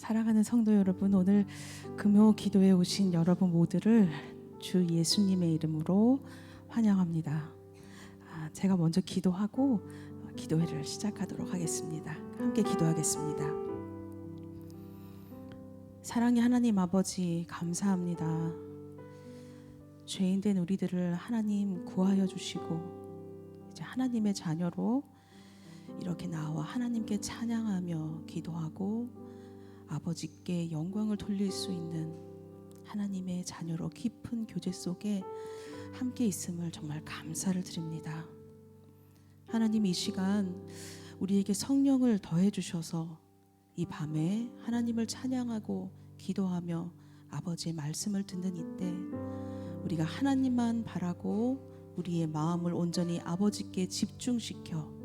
사랑하는 성도 여러분, 오늘 금요 기도에 오신 여러분 모두를 주 예수님의 이름으로 환영합니다. 제가 먼저 기도하고 기도회를 시작하도록 하겠습니다. 함께 기도하겠습니다. 사랑의 하나님 아버지, 감사합니다. 죄인된 우리들을 하나님 구하여 주시고 이제 하나님의 자녀로 이렇게 나와 하나님께 찬양하며 기도하고 아버지께 영광을 돌릴 수 있는 하나님의 자녀로 깊은 교제 속에 함께 있음을 정말 감사를 드립니다. 하나님, 이 시간 우리에게 성령을 더해 주셔서 이 밤에 하나님을 찬양하고 기도하며 아버지의 말씀을 듣는 이때 우리가 하나님만 바라고 우리의 마음을 온전히 아버지께 집중시켜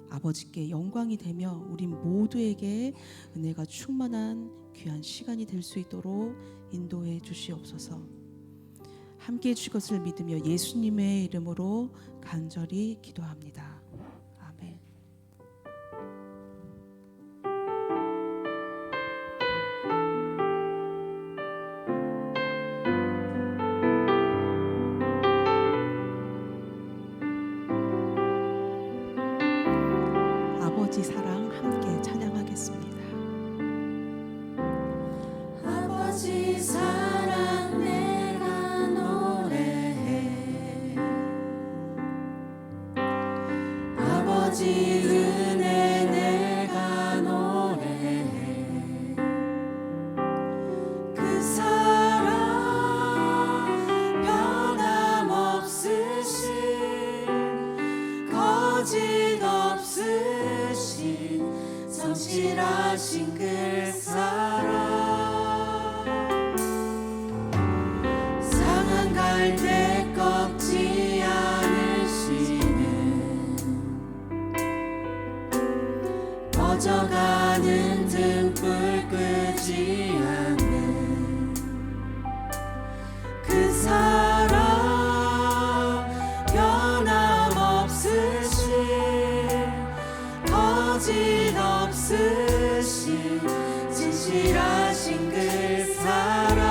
아버지께 영광이 되며 우리 모두에게 은혜가 충만한 귀한 시간이 될 수 있도록 인도해 주시옵소서. 함께 해주실 것을 믿으며 예수님의 이름으로 간절히 기도합니다. 아멘. 아버지 사랑 함께 찬양하겠습니다. 아버지 사랑 내가 노래해, 아버지 은혜 내가 노래해. 그 사랑 변함없으신 거짓 없으신 성실하신 그 사랑, 상한 갈대 꺾지 않으시는, 꺼져가는 등불 끄지 않는 그 사랑, 변함없으신 거짓 없으신 진실하신 그 사랑,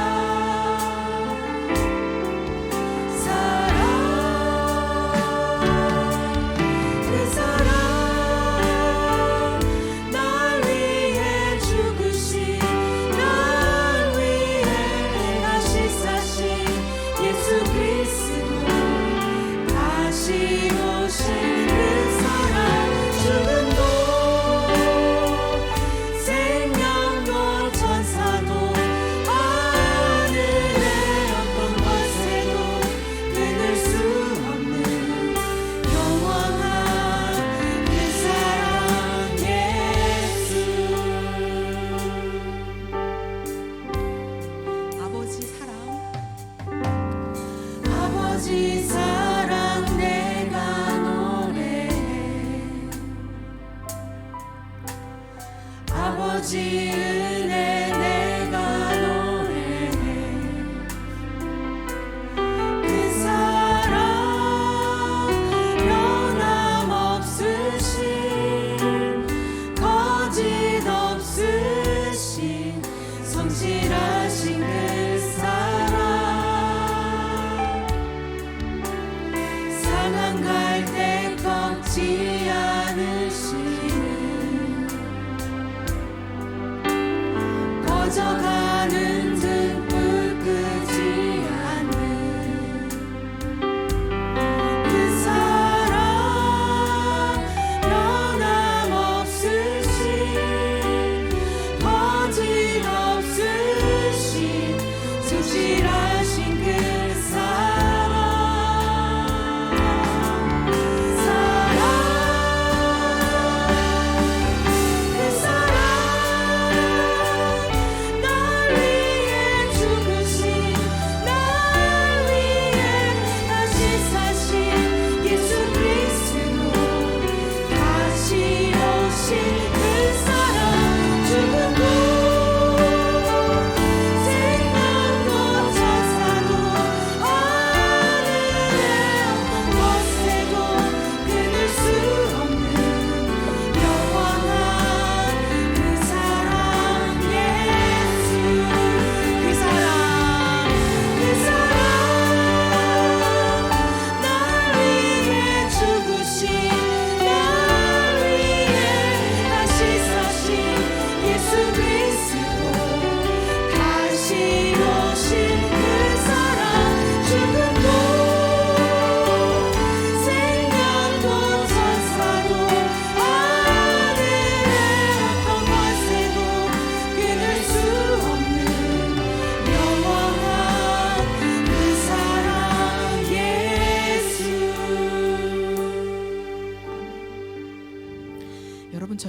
그 사랑, 날 위해 죽으신, 날 위해 다시 사신 예수 그리스도, 다시 오신 그 사랑, 죽음도 생명도 천사도 하늘의 어떤 권세도 끊을 수 없는 영원한 그 사랑 예수. 아버지 사랑, 아버지 사랑 내가 노래해, 아버지 은혜 내가 노래해. 그 사랑 변함없으신 거짓 없으신 성실하신 그 사랑, 상한 갈대 꺾지 않으시는, 꺼져가는 등불 끄지 않는 그 사랑, 변함없으신 거짓 없으신 진실하신 그 사랑, 그 사랑, 날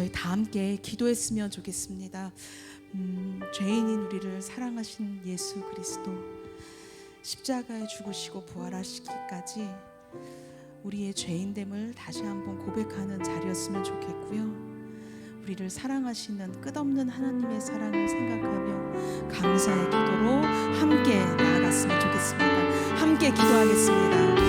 저희 다 함께 기도했으면 좋겠습니다. 죄인인 우리를 사랑하신 예수 그리스도 십자가에 죽으시고 부활하시기까지 우리의 죄인됨을 다시 한번 고백하는 자리였으면 좋겠고요. 우리를 사랑하시는 끝없는 하나님의 사랑을 생각하며 감사의 기도로 함께 나아갔으면 좋겠습니다. 함께 기도하겠습니다.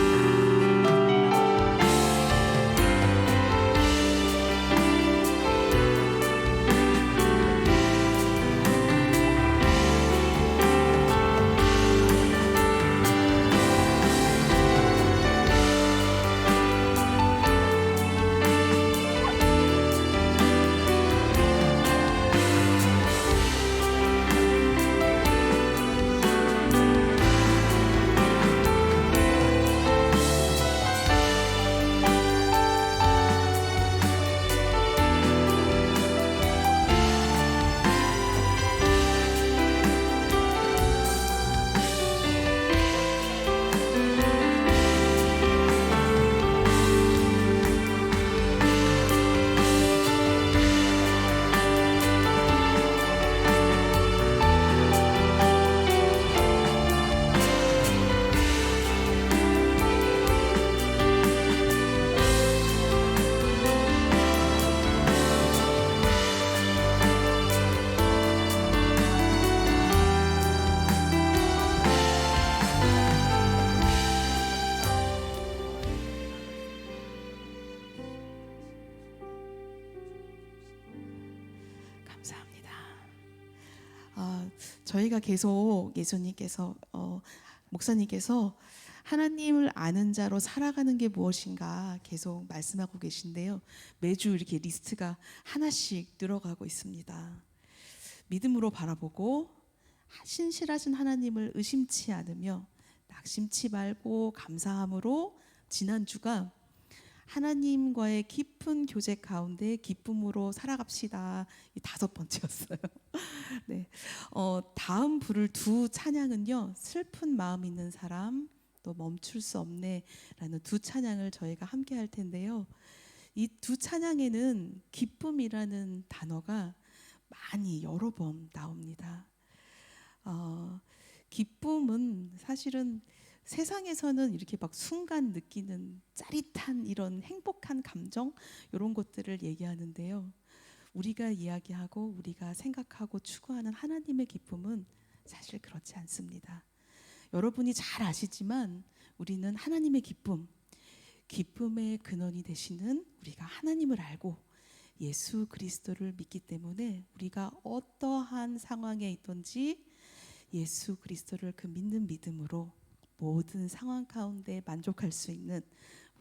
감사합니다. 저희가 계속 목사님께서 하나님을 아는 자로 살아가는 게 무엇인가 계속 말씀하고 계신데요. 매주 이렇게 리스트가 하나씩 늘어가고 있습니다. 믿음으로 바라보고 신실하신 하나님을 의심치 않으며 낙심치 말고 감사함으로 지난주가 하나님과의 깊은 교제 가운데 기쁨으로 살아갑시다. 이 5번째였어요. 네. 다음 부를 두 찬양은요. 슬픈 마음 있는 사람 또 멈출 수 없네라는 두 찬양을 저희가 함께 할 텐데요. 이 두 찬양에는 기쁨이라는 단어가 많이 여러 번 나옵니다. 기쁨은 사실은 세상에서는 이렇게 막 순간 느끼는 짜릿한 이런 행복한 감정 이런 것들을 얘기하는데요. 우리가 이야기하고 우리가 생각하고 추구하는 하나님의 기쁨은 사실 그렇지 않습니다. 여러분이 잘 아시지만 우리는 하나님의 기쁨의 근원이 되시는 우리가 하나님을 알고 예수 그리스도를 믿기 때문에 우리가 어떠한 상황에 있든지 예수 그리스도를 그 믿는 믿음으로 모든 상황 가운데 만족할 수 있는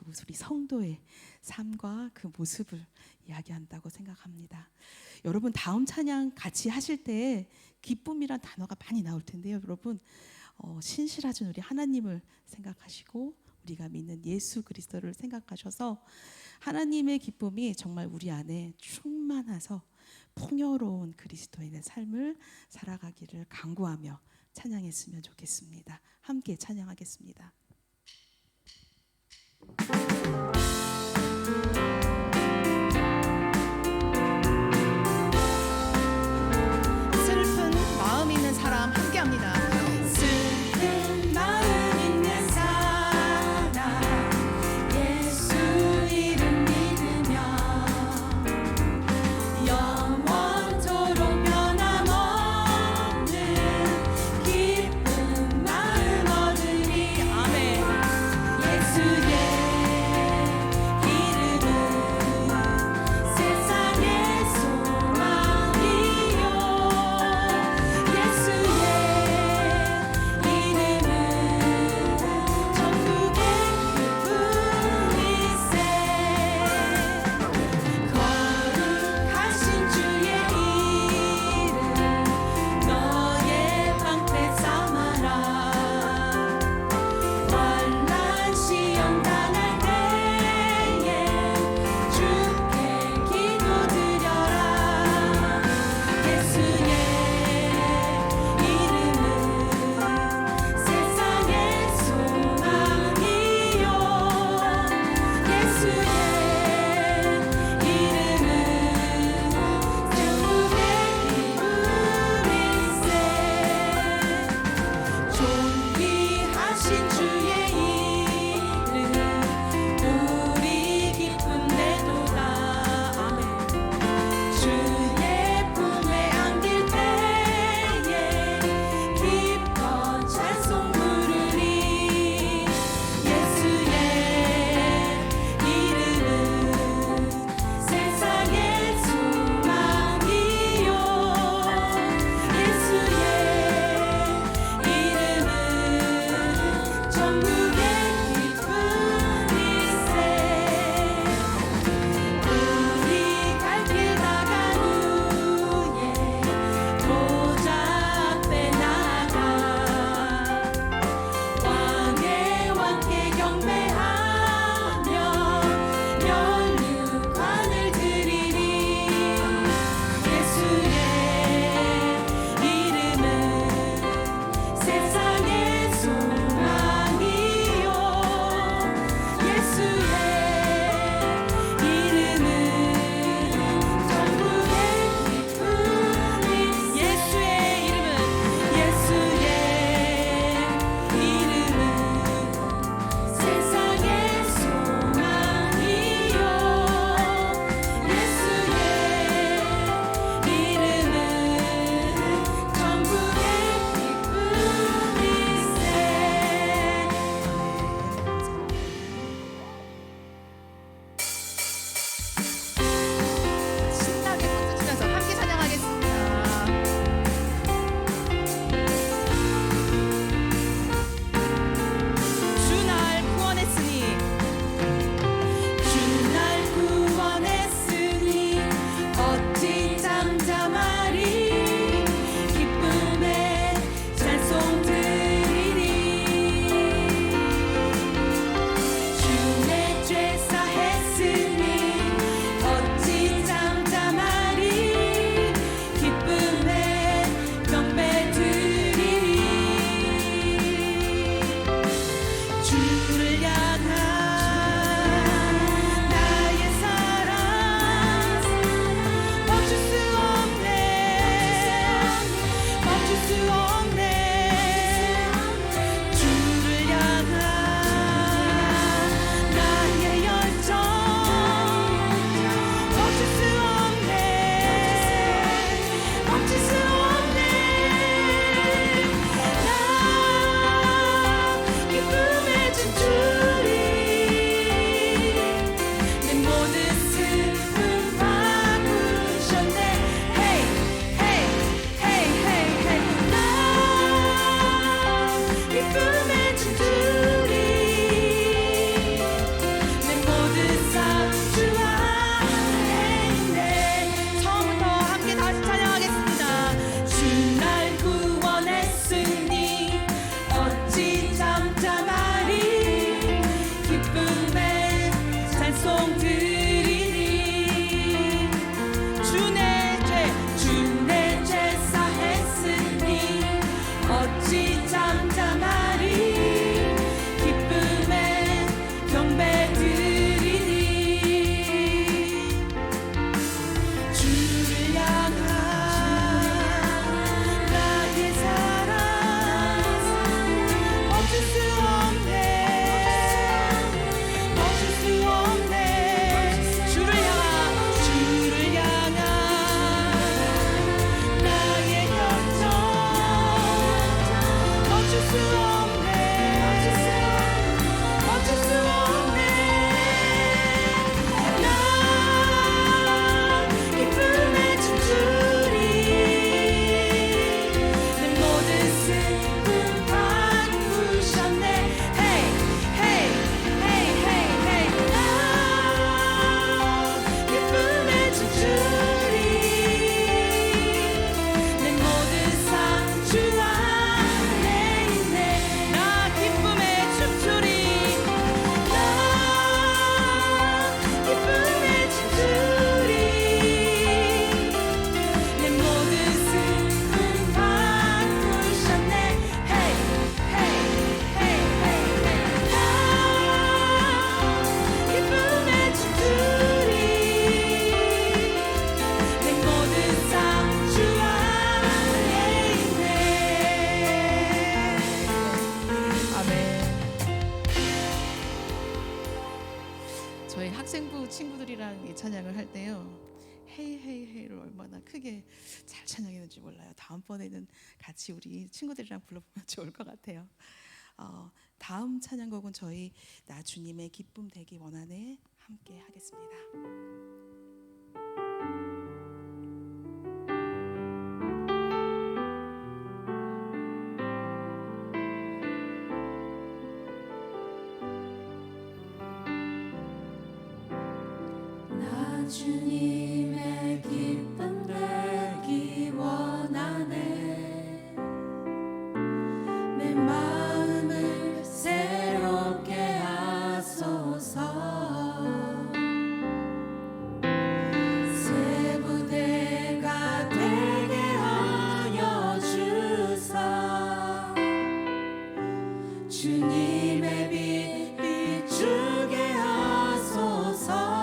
우리 성도의 삶과 그 모습을 이야기한다고 생각합니다. 여러분 다음 찬양 같이 하실 때 기쁨이란 단어가 많이 나올 텐데요. 여러분 신실하신 우리 하나님을 생각하시고 우리가 믿는 예수 그리스도를 생각하셔서 하나님의 기쁨이 정말 우리 안에 충만해서 풍요로운 그리스도인의 삶을 살아가기를 간구하며 찬양했으면 좋겠습니다. 함께 찬양하겠습니다. 슬픈 마음 있는 사람 함께합니다. 슬픈 마음 있는 사람 예수 이름 믿으며 영원토록 변함없는 기쁜 마음 얻으리. 아멘. 저희 학생부 친구들이랑 이 찬양을 할 때요, 헤이 헤이 헤이를 얼마나 크게 잘 찬양했는지 몰라요. 다음번에는 같이 우리 친구들이랑 불러보면 좋을 것 같아요. 다음 찬양곡은 저희 나 주님의 기쁨 되기 원하네 함께 하겠습니다. 나 주님의 기쁨 되기 원하네. 내 마음을 새롭게 하소서. 새 부대가 되게 하여 주사. 주님의 빛 비추게 하소서.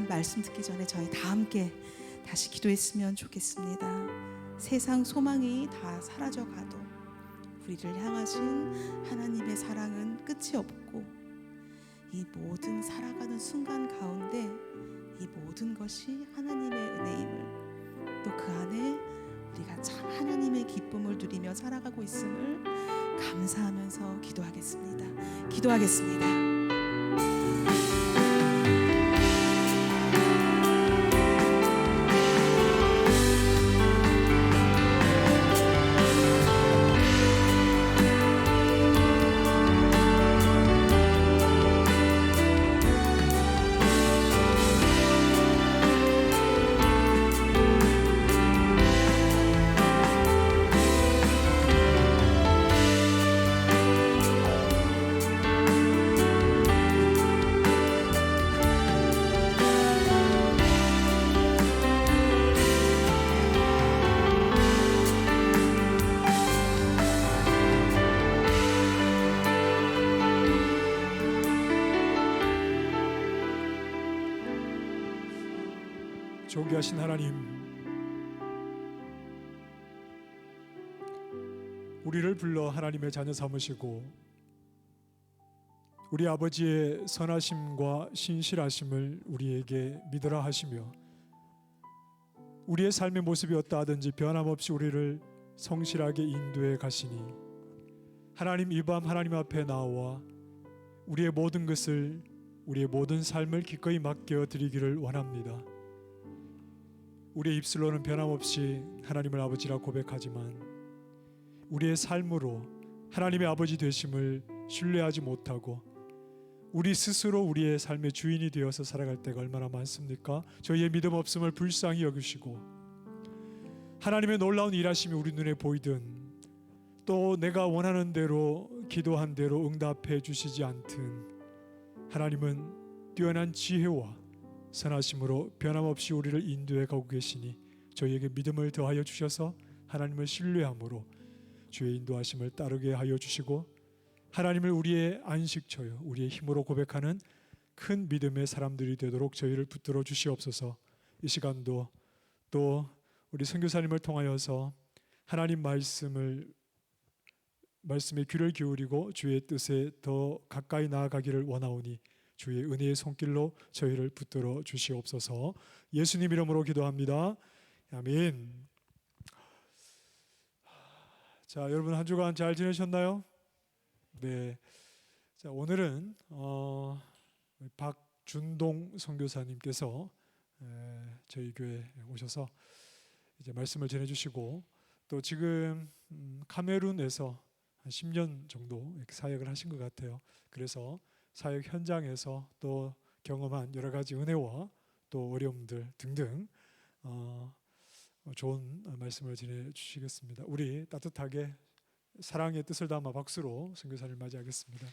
말씀 듣기 전에 저희 다 함께 다시 기도했으면 좋겠습니다. 세상 소망이 다 사라져 가도 우리를 향하신 하나님의 사랑은 끝이 없고, 이 모든 살아가는 순간 가운데 이 모든 것이 하나님의 은혜임을, 또 그 안에 우리가 참 하나님의 기쁨을 누리며 살아가고 있음을 감사하면서 기도하겠습니다. 존귀하신 하나님, 우리를 불러 하나님의 자녀 삼으시고 우리 아버지의 선하심과 신실하심을 우리에게 믿으라 하시며, 우리의 삶의 모습이 어떠하든지 변함없이 우리를 성실하게 인도해 가시니, 하나님 이 밤 하나님 앞에 나와 우리의 모든 것을, 우리의 모든 삶을 기꺼이 맡겨 드리기를 원합니다. 우리의 입술로는 변함없이 하나님을 아버지라 고백하지만 우리의 삶으로 하나님의 아버지 되심을 신뢰하지 못하고 우리 스스로 우리의 삶의 주인이 되어서 살아갈 때가 얼마나 많습니까? 저희의 믿음 없음을 불쌍히 여기시고 하나님의 놀라운 일하심이 우리 눈에 보이든 또 내가 원하는 대로 기도한 대로 응답해 주시지 않든, 하나님은 뛰어난 지혜와 선하심으로 변함없이 우리를 인도해 가고 계시니 저희에게 믿음을 더하여 주셔서 하나님을 신뢰함으로 주의 인도하심을 따르게 하여 주시고, 하나님을 우리의 안식처요 우리의 힘으로 고백하는 큰 믿음의 사람들이 되도록 저희를 붙들어 주시옵소서. 이 시간도 또 우리 선교사님을 통하여서 하나님 말씀에 귀를 기울이고 주의 뜻에 더 가까이 나아가기를 원하오니 주의 은혜의 손길로 저희를 붙들어 주시옵소서. 예수님 이름으로 기도합니다. 아멘. 자, 여러분 한 주간 잘 지내셨나요? 네. 자, 오늘은 박준동 선교사님께서 저희 교회에 오셔서 이제 말씀을 전해주시고, 또 지금 카메룬에서 한 10년 정도 이렇게 사역을 하신 것 같아요. 그래서 사역 현장에서 또 경험한 여러 가지 은혜와 또 어려움들 등등 좋은 말씀을 전해주시겠습니다. 우리 따뜻하게 사랑의 뜻을 담아 박수로 선교사를 맞이하겠습니다.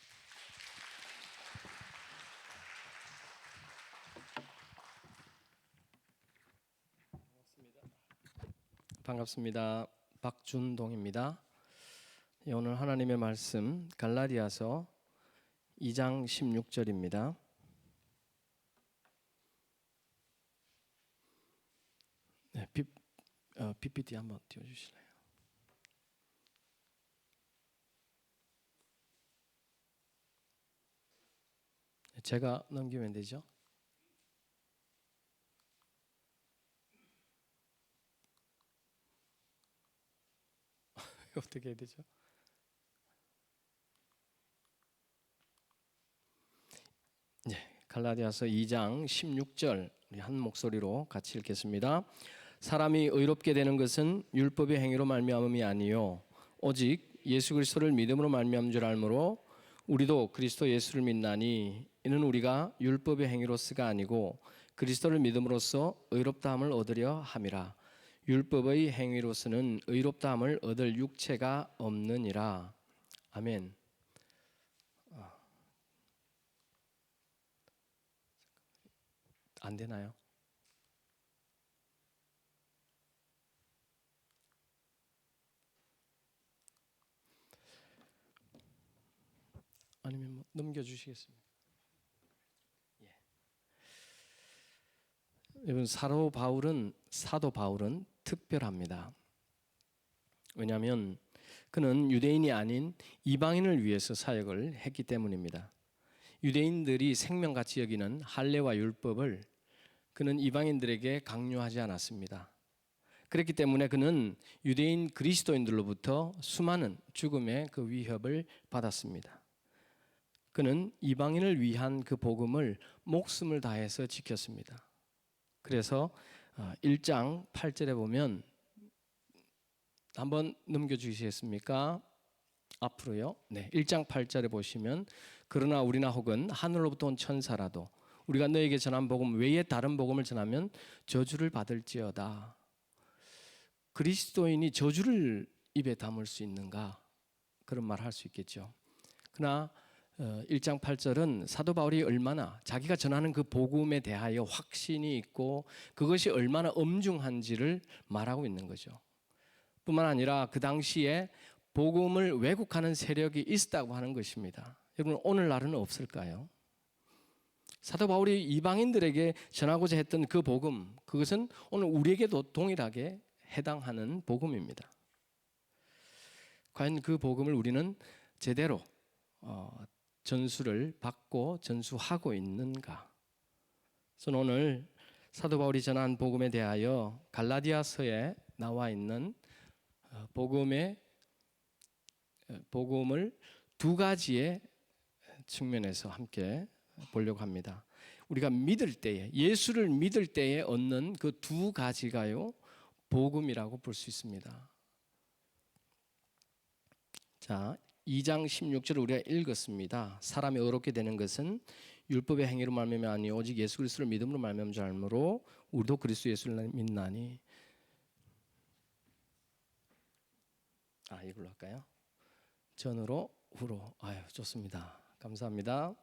반갑습니다. 박준동입니다. 오늘 하나님의 말씀 갈라디아서 2장 16절입니다. 네, PPT 한번 띄워주실래요? 제가 넘기면 되죠? 어떻게 해야 되죠? 네, 갈라디아서 2장 16절 우리 한 목소리로 같이 읽겠습니다. 사람이 의롭게 되는 것은 율법의 행위로 말미암음이 아니요 오직 예수 그리스도를 믿음으로 말미암은 줄 알므로 우리도 그리스도 예수를 믿나니 이는 우리가 율법의 행위로서가 아니고 그리스도를 믿음으로써 의롭다함을 얻으려 함이라. 율법의 행위로서는 의롭다함을 얻을 육체가 없느니라. 아멘. 안 되나요? 아니면 뭐 넘겨주시겠습니까? 예. 여러분 사도 바울은 특별합니다. 왜냐하면 그는 유대인이 아닌 이방인을 위해서 사역을 했기 때문입니다. 유대인들이 생명같이 여기는 할례와 율법을 그는 이방인들에게 강요하지 않았습니다. 그렇기 때문에 그는 유대인 그리스도인들로부터 수많은 죽음의 그 위협을 받았습니다. 그는 이방인을 위한 그 복음을 목숨을 다해서 지켰습니다. 그래서 1장 8절에 보면 한번 넘겨주시겠습니까? 앞으로요. 네, 1장 8절에 보시면 그러나 우리나 혹은 하늘로부터 온 천사라도 우리가 너에게 전한 복음 외에 다른 복음을 전하면 저주를 받을지어다. 그리스도인이 저주를 입에 담을 수 있는가? 그런 말 할 수 있겠죠. 그러나 1장 8절은 사도 바울이 얼마나 자기가 전하는 그 복음에 대하여 확신이 있고 그것이 얼마나 엄중한지를 말하고 있는 거죠. 뿐만 아니라 그 당시에 복음을 왜곡하는 세력이 있었다고 하는 것입니다. 여러분 오늘날은 없을까요? 사도 바울이 이방인들에게 전하고자 했던 그 복음, 그것은 오늘 우리에게도 동일하게 해당하는 복음입니다. 과연 그 복음을 우리는 제대로 전수를 받고 전수하고 있는가? 저는 오늘 사도 바울이 전한 복음에 대하여 갈라디아서에 나와 있는 복음을 두 가지의 측면에서 함께 보려고 합니다. 우리가 믿을 때에 예수를 믿을 때에 얻는 그 두 가지가요 복음이라고 볼 수 있습니다. 자, 2장 16절을 우리가 읽었습니다. 사람이 의롭게 되는 것은 율법의 행위로 말미암아 아니 오직 예수 그리스도를 믿음으로 말미암은 줄 알므로 우리도 그리스도 예수를 믿나니. 이걸로 할까요? 전으로 후로. 좋습니다. 감사합니다.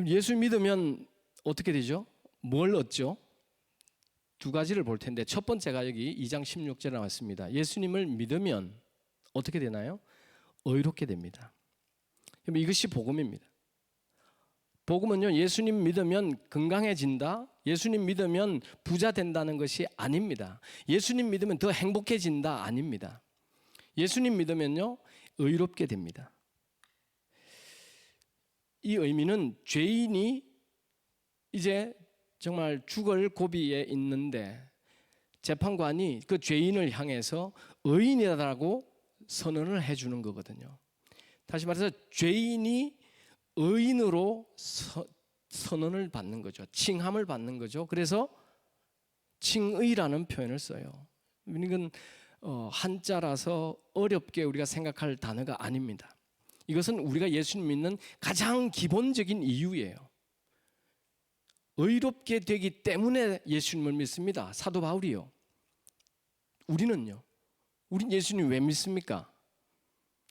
예수 믿으면 어떻게 되죠? 뭘 얻죠? 두 가지를 볼 텐데 첫 번째가 여기 2장 16절에 나왔습니다. 예수님을 믿으면 어떻게 되나요? 의롭게 됩니다. 이것이 복음입니다. 복음은요, 예수님 믿으면 건강해진다, 예수님 믿으면 부자 된다는 것이 아닙니다. 예수님 믿으면 더 행복해진다, 아닙니다. 예수님 믿으면요, 의롭게 됩니다. 이 의미는 죄인이 이제 정말 죽을 고비에 있는데 재판관이 그 죄인을 향해서 의인이라고 선언을 해주는 거거든요. 다시 말해서 죄인이 의인으로 선언을 받는 거죠. 칭함을 받는 거죠. 그래서 칭의라는 표현을 써요. 이건 한자라서 어렵게 우리가 생각할 단어가 아닙니다. 이것은 우리가 예수님 믿는 가장 기본적인 이유예요. 의롭게 되기 때문에 예수님을 믿습니다. 사도 바울이요. 우리는요. 우린 예수님 왜 믿습니까?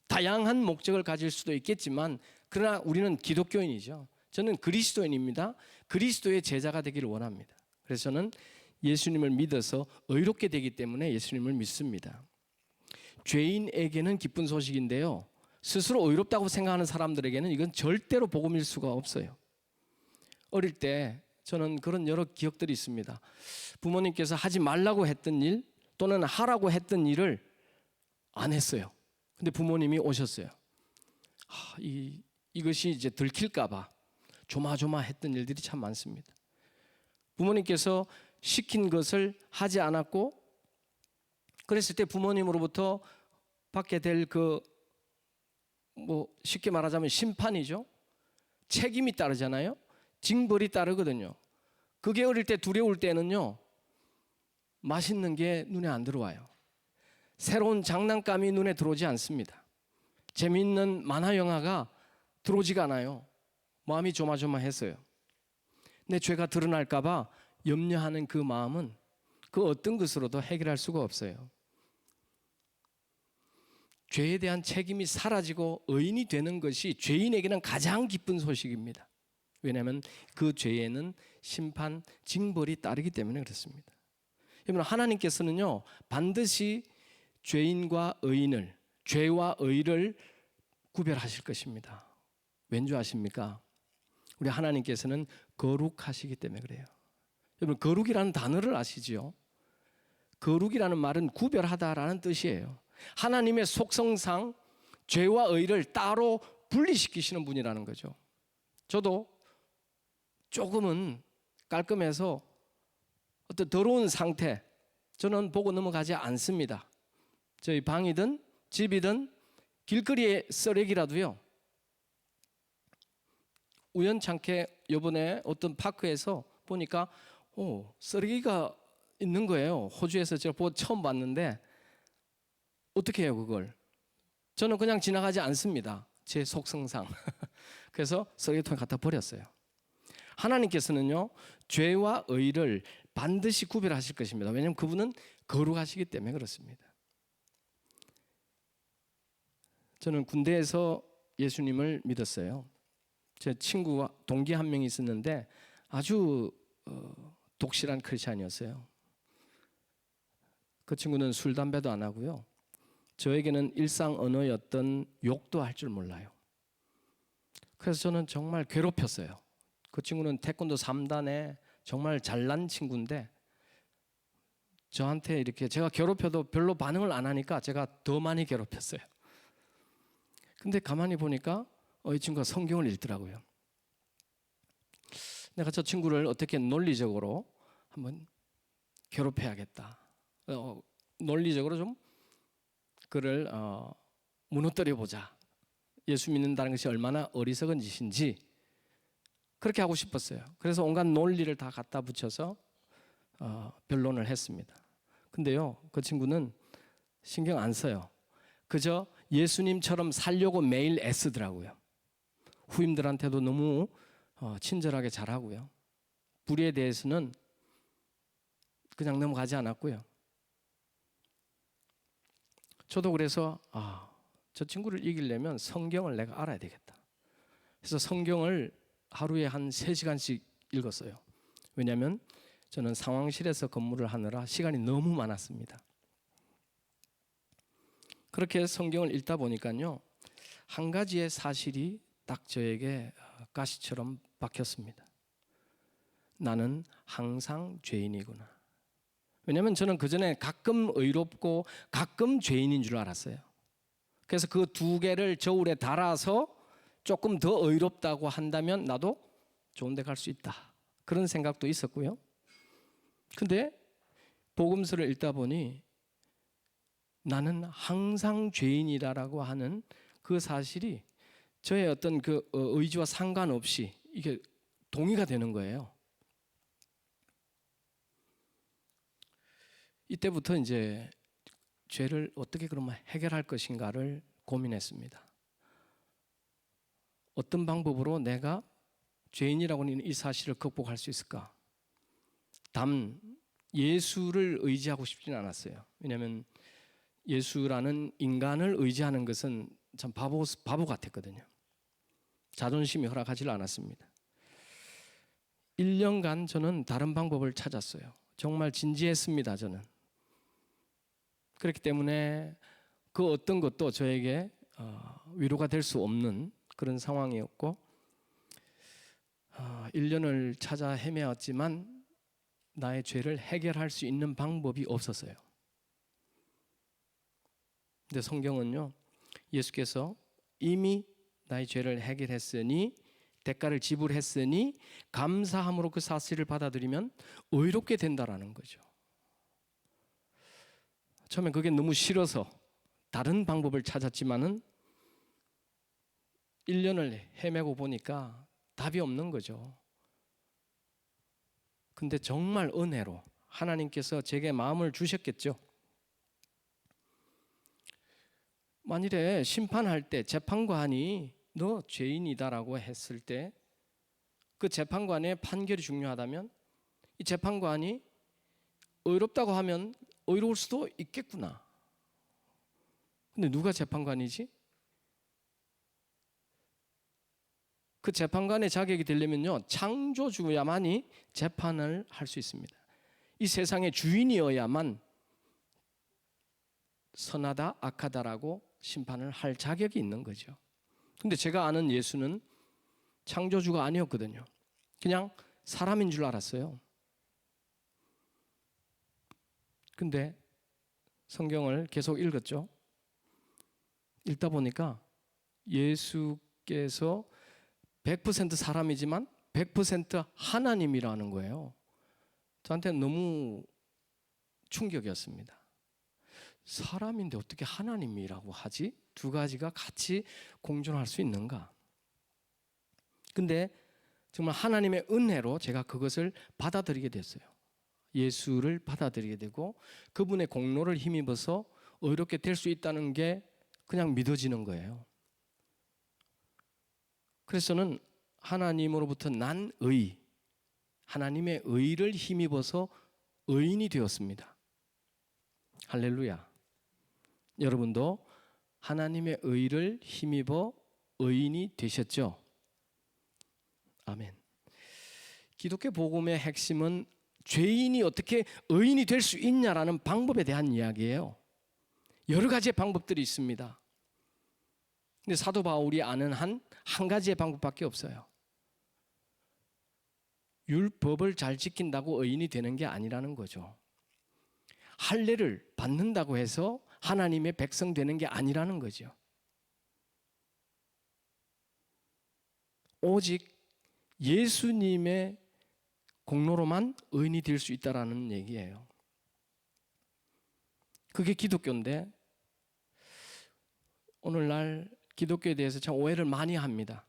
다양한 목적을 가질 수도 있겠지만 그러나 우리는 기독교인이죠. 저는 그리스도인입니다. 그리스도의 제자가 되기를 원합니다. 그래서 저는 예수님을 믿어서 의롭게 되기 때문에 예수님을 믿습니다. 죄인에게는 기쁜 소식인데요, 스스로 의롭다고 생각하는 사람들에게는 이건 절대로 복음일 수가 없어요. 어릴 때 저는 그런 여러 기억들이 있습니다. 부모님께서 하지 말라고 했던 일 또는 하라고 했던 일을 안 했어요. 근데 부모님이 오셨어요. 이것이 이제 들킬까 봐 조마조마했던 일들이 참 많습니다. 부모님께서 시킨 것을 하지 않았고 그랬을 때 부모님으로부터 받게 될 쉽게 말하자면 심판이죠. 책임이 따르잖아요. 징벌이 따르거든요. 그게 어릴 때 두려울 때는요, 맛있는 게 눈에 안 들어와요. 새로운 장난감이 눈에 들어오지 않습니다. 재미있는 만화 영화가 들어오지가 않아요. 마음이 조마조마했어요. 내 죄가 드러날까 봐 염려하는 그 마음은 그 어떤 것으로도 해결할 수가 없어요. 죄에 대한 책임이 사라지고 의인이 되는 것이 죄인에게는 가장 기쁜 소식입니다. 왜냐하면 그 죄에는 심판, 징벌이 따르기 때문에 그렇습니다. 여러분, 하나님께서는요 반드시 죄인과 의인을, 죄와 의를 구별하실 것입니다. 왠 줄 아십니까? 우리 하나님께서는 거룩하시기 때문에 그래요. 여러분, 거룩이라는 단어를 아시지요? 거룩이라는 말은 구별하다라는 뜻이에요. 하나님의 속성상 죄와 의를 따로 분리시키시는 분이라는 거죠. 저도 조금은 깔끔해서 어떤 더러운 상태 저는 보고 넘어가지 않습니다. 저희 방이든 집이든 길거리의 쓰레기라도요. 우연찮게 이번에 어떤 파크에서 보니까 쓰레기가 있는 거예요. 호주에서 제가 처음 봤는데 어떻게 해요 그걸? 저는 그냥 지나가지 않습니다. 제 속성상. 그래서 쓰레기통에 갖다 버렸어요. 하나님께서는요 죄와 의를 반드시 구별하실 것입니다. 왜냐하면 그분은 거룩하시기 때문에 그렇습니다. 저는 군대에서 예수님을 믿었어요. 제 친구와 동기 한 명이 있었는데 아주 독실한 크리스찬이었어요. 그 친구는 술 담배도 안 하고요. 저에게는 일상 언어였던 욕도 할 줄 몰라요. 그래서 저는 정말 괴롭혔어요. 그 친구는 태권도 3단에 정말 잘난 친구인데 저한테 이렇게 제가 괴롭혀도 별로 반응을 안 하니까 제가 더 많이 괴롭혔어요. 근데 가만히 보니까 이 친구가 성경을 읽더라고요. 내가 저 친구를 어떻게 논리적으로 한번 괴롭혀야겠다. 논리적으로 좀 그를 무너뜨려 보자. 예수 믿는다는 것이 얼마나 어리석은 짓인지 그렇게 하고 싶었어요. 그래서 온갖 논리를 다 갖다 붙여서 변론을 했습니다. 근데요, 그 친구는 신경 안 써요. 그저 예수님처럼 살려고 매일 애쓰더라고요. 후임들한테도 너무 친절하게 잘하고요. 불의에 대해서는 그냥 넘어가지 않았고요. 저도 그래서 저 친구를 이기려면 성경을 내가 알아야 되겠다. 그래서 성경을 하루에 한 3시간씩 읽었어요. 왜냐하면 저는 상황실에서 근무를 하느라 시간이 너무 많았습니다. 그렇게 성경을 읽다 보니까요, 한 가지의 사실이 딱 저에게 가시처럼 박혔습니다. 나는 항상 죄인이구나. 왜냐하면 저는 그전에 가끔 의롭고 가끔 죄인인 줄 알았어요. 그래서 그 두 개를 저울에 달아서 조금 더 의롭다고 한다면 나도 좋은 데 갈 수 있다. 그런 생각도 있었고요. 근데 복음서를 읽다 보니 나는 항상 죄인이다라고 하는 그 사실이 저의 어떤 그 의지와 상관없이 이게 동의가 되는 거예요. 이때부터 이제 죄를 어떻게 그러면 해결할 것인가를 고민했습니다. 어떤 방법으로 내가 죄인이라고 하는 이 사실을 극복할 수 있을까? 단 예수를 의지하고 싶지는 않았어요. 왜냐하면 예수라는 인간을 의지하는 것은 참 바보 같았거든요. 자존심이 허락하지 않았습니다. 1년간 저는 다른 방법을 찾았어요. 정말 진지했습니다. 저는. 그렇기 때문에 그 어떤 것도 저에게 위로가 될 수 없는 그런 상황이었고 1년을 찾아 헤매었지만 나의 죄를 해결할 수 있는 방법이 없었어요. 근데 성경은요, 예수께서 이미 나의 죄를 해결했으니 대가를 지불했으니 감사함으로 그 사실을 받아들이면 의롭게 된다라는 거죠. 처음에 그게 너무 싫어서 다른 방법을 찾았지만은 1년을 헤매고 보니까 답이 없는 거죠. 근데 정말 은혜로 하나님께서 제게 마음을 주셨겠죠. 만일에 심판할 때 재판관이 너 죄인이다라고 했을 때 그 재판관의 판결이 중요하다면 이 재판관이 의롭다고 하면 의로울 수도 있겠구나. 근데 누가 재판관이지? 그 재판관의 자격이 되려면요, 창조주야만이 재판을 할 수 있습니다. 이 세상의 주인이어야만 선하다 악하다라고 심판을 할 자격이 있는 거죠. 근데 제가 아는 예수는 창조주가 아니었거든요. 그냥 사람인 줄 알았어요. 근데 성경을 계속 읽었죠. 읽다 보니까 예수께서 100% 사람이지만 100% 하나님이라는 거예요. 저한테는 너무 충격이었습니다. 사람인데 어떻게 하나님이라고 하지? 두 가지가 같이 공존할 수 있는가? 근데 정말 하나님의 은혜로 제가 그것을 받아들이게 됐어요. 예수를 받아들이게 되고 그분의 공로를 힘입어서 의롭게 될 수 있다는 게 그냥 믿어지는 거예요. 그래서는 하나님으로부터 난 의, 하나님의 의를 힘입어서 의인이 되었습니다. 할렐루야. 여러분도 하나님의 의를 힘입어 의인이 되셨죠? 아멘. 기독교 복음의 핵심은 죄인이 어떻게 의인이 될 수 있냐라는 방법에 대한 이야기예요. 여러 가지의 방법들이 있습니다. 근데 사도 바울이 아는 한 가지의 방법밖에 없어요. 율법을 잘 지킨다고 의인이 되는 게 아니라는 거죠. 할례를 받는다고 해서 하나님의 백성 되는 게 아니라는 거죠. 오직 예수님의 공로로만 의인이 될 수 있다라는 얘기예요. 그게 기독교인데 오늘날 기독교에 대해서 참 오해를 많이 합니다.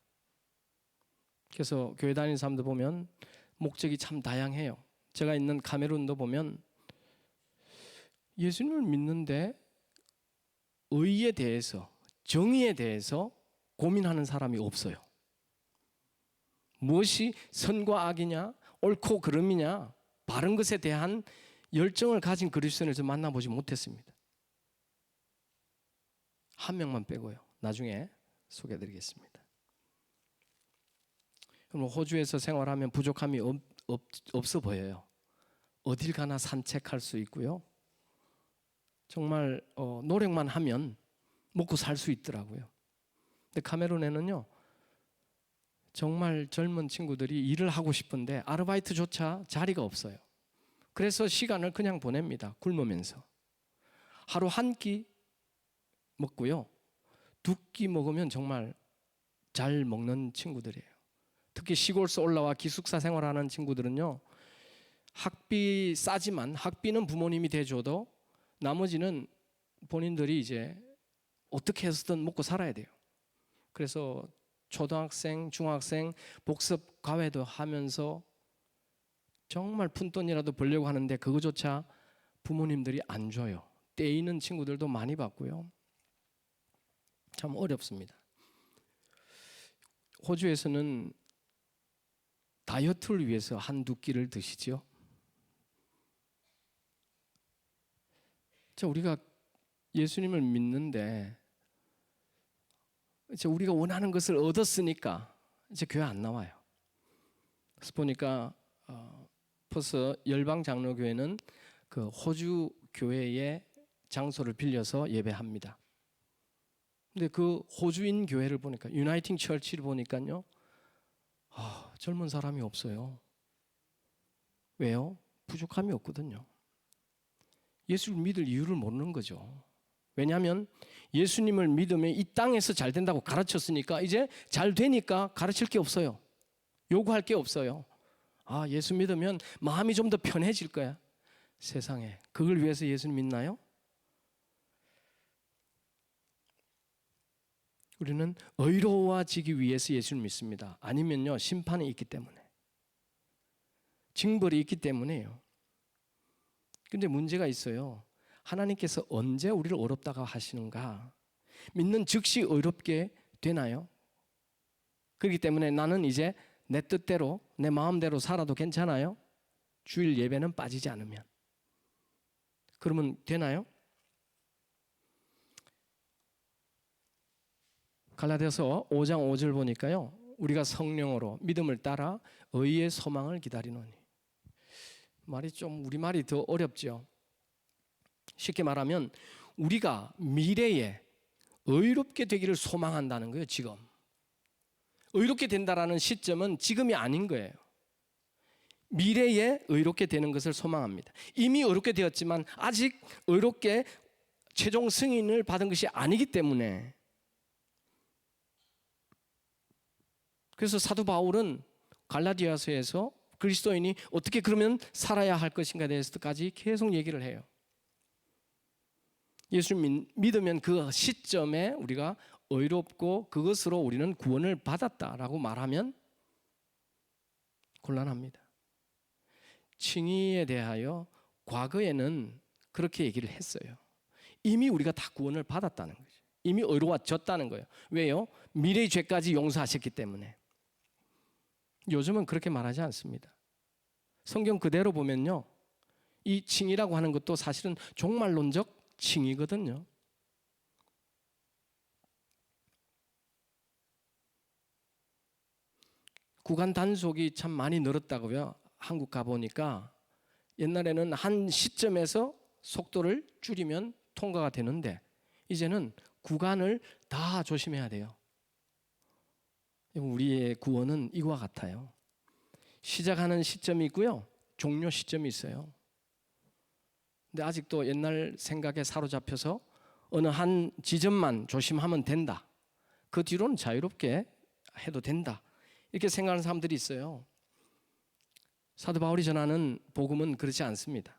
그래서 교회 다니는 사람들 보면 목적이 참 다양해요. 제가 있는 카메룬도 보면 예수님을 믿는데 의에 대해서, 정의에 대해서 고민하는 사람이 없어요. 무엇이 선과 악이냐, 옳고 그름이냐, 바른 것에 대한 열정을 가진 그리스도인을 좀 만나보지 못했습니다. 한 명만 빼고요. 나중에 소개해드리겠습니다. 그럼 호주에서 생활하면 부족함이 없어 보여요. 어딜 가나 산책할 수 있고요. 정말 노력만 하면 먹고 살 수 있더라고요. 근데 카메룬에는요, 정말 젊은 친구들이 일을 하고 싶은데 아르바이트조차 자리가 없어요. 그래서 시간을 그냥 보냅니다. 굶으면서. 하루 한 끼 먹고요. 두 끼 먹으면 정말 잘 먹는 친구들이에요. 특히 시골서 올라와 기숙사 생활하는 친구들은요, 학비 싸지만 학비는 부모님이 대줘도 나머지는 본인들이 이제 어떻게 해서든 먹고 살아야 돼요. 그래서 초등학생, 중학생 복습 과외도 하면서 정말 푼돈이라도 벌려고 하는데 그거조차 부모님들이 안 줘요. 떼이는 친구들도 많이 봤고요. 참 어렵습니다. 호주에서는 다이어트를 위해서 한두 끼를 드시죠. 자, 우리가 예수님을 믿는데 이제 우리가 원하는 것을 얻었으니까 이제 교회 안 나와요. 그래서 보니까 퍼스 열방 장로교회는 그 호주 교회의 장소를 빌려서 예배합니다. 근데 그 호주인 교회를 보니까 유나이팅 처치를 보니까요, 젊은 사람이 없어요. 왜요? 부족함이 없거든요. 예수를 믿을 이유를 모르는 거죠. 왜냐하면 예수님을 믿으면 이 땅에서 잘 된다고 가르쳤으니까 이제 잘 되니까 가르칠 게 없어요. 요구할 게 없어요. 예수 믿으면 마음이 좀 더 편해질 거야. 세상에. 그걸 위해서 예수님 믿나요? 우리는 의로워지기 위해서 예수를 믿습니다. 아니면요, 심판이 있기 때문에, 징벌이 있기 때문에요. 근데 문제가 있어요. 하나님께서 언제 우리를 어렵다고 하시는가? 믿는 즉시 의롭게 되나요? 그렇기 때문에 나는 이제 내 뜻대로 내 마음대로 살아도 괜찮아요? 주일 예배는 빠지지 않으면. 그러면 되나요? 갈라디아서 5장 5절 보니까요, 우리가 성령으로 믿음을 따라 의의 소망을 기다리노니. 말이 좀 우리말이 더 어렵죠. 쉽게 말하면 우리가 미래에 의롭게 되기를 소망한다는 거예요. 지금 의롭게 된다라는 시점은 지금이 아닌 거예요. 미래에 의롭게 되는 것을 소망합니다. 이미 의롭게 되었지만 아직 의롭게 최종 승인을 받은 것이 아니기 때문에, 그래서 사도 바울은 갈라디아서에서 그리스도인이 어떻게 그러면 살아야 할 것인가에 대해서까지 계속 얘기를 해요. 예수를 믿으면 그 시점에 우리가 의롭고 그것으로 우리는 구원을 받았다라고 말하면 곤란합니다. 칭의에 대하여 과거에는 그렇게 얘기를 했어요. 이미 우리가 다 구원을 받았다는 거죠. 이미 의로워졌다는 거예요. 왜요? 미래의 죄까지 용서하셨기 때문에. 요즘은 그렇게 말하지 않습니다. 성경 그대로 보면요, 이 칭의라고 하는 것도 사실은 종말론적 칭의거든요. 구간 단속이 참 많이 늘었다고요. 한국 가보니까 옛날에는 한 시점에서 속도를 줄이면 통과가 되는데 이제는 구간을 다 조심해야 돼요. 우리의 구원은 이와 같아요. 시작하는 시점이 있고요, 종료 시점이 있어요. 근데 아직도 옛날 생각에 사로잡혀서 어느 한 지점만 조심하면 된다, 그 뒤로는 자유롭게 해도 된다, 이렇게 생각하는 사람들이 있어요. 사도 바울이 전하는 복음은 그렇지 않습니다.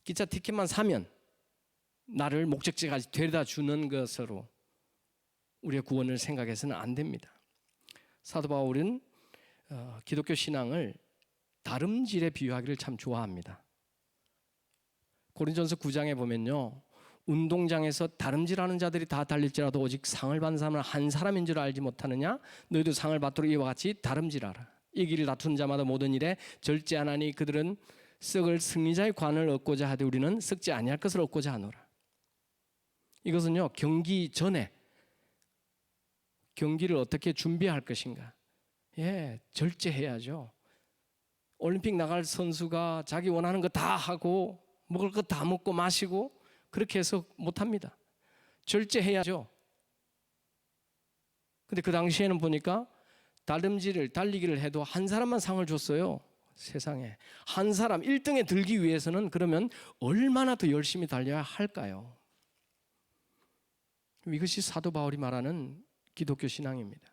기차 티켓만 사면 나를 목적지까지 데려다 주는 것으로 우리의 구원을 생각해서는 안 됩니다. 사도 바울은 기독교 신앙을 다름질에 비유하기를 참 좋아합니다. 고린전서 9장에 보면요, 운동장에서 다름질하는 자들이 다 달릴지라도 오직 상을 받는 사람은 한 사람인 줄 알지 못하느냐? 너희도 상을 받도록 이와 같이 다름질하라. 이기를 다투는 자마다 모든 일에 절제하나니 그들은 썩을 승리자의 관을 얻고자 하되 우리는 썩지 아니할 것을 얻고자 하노라. 이것은요, 경기 전에 경기를 어떻게 준비할 것인가, 절제해야죠. 올림픽 나갈 선수가 자기 원하는 거 다 하고 먹을 거 다 먹고 마시고 그렇게 해서 못합니다. 절제해야죠. 근데 그 당시에는 보니까 달리기를 해도 한 사람만 상을 줬어요. 세상에 한 사람 1등에 들기 위해서는 그러면 얼마나 더 열심히 달려야 할까요? 이것이 사도 바울이 말하는 기독교 신앙입니다.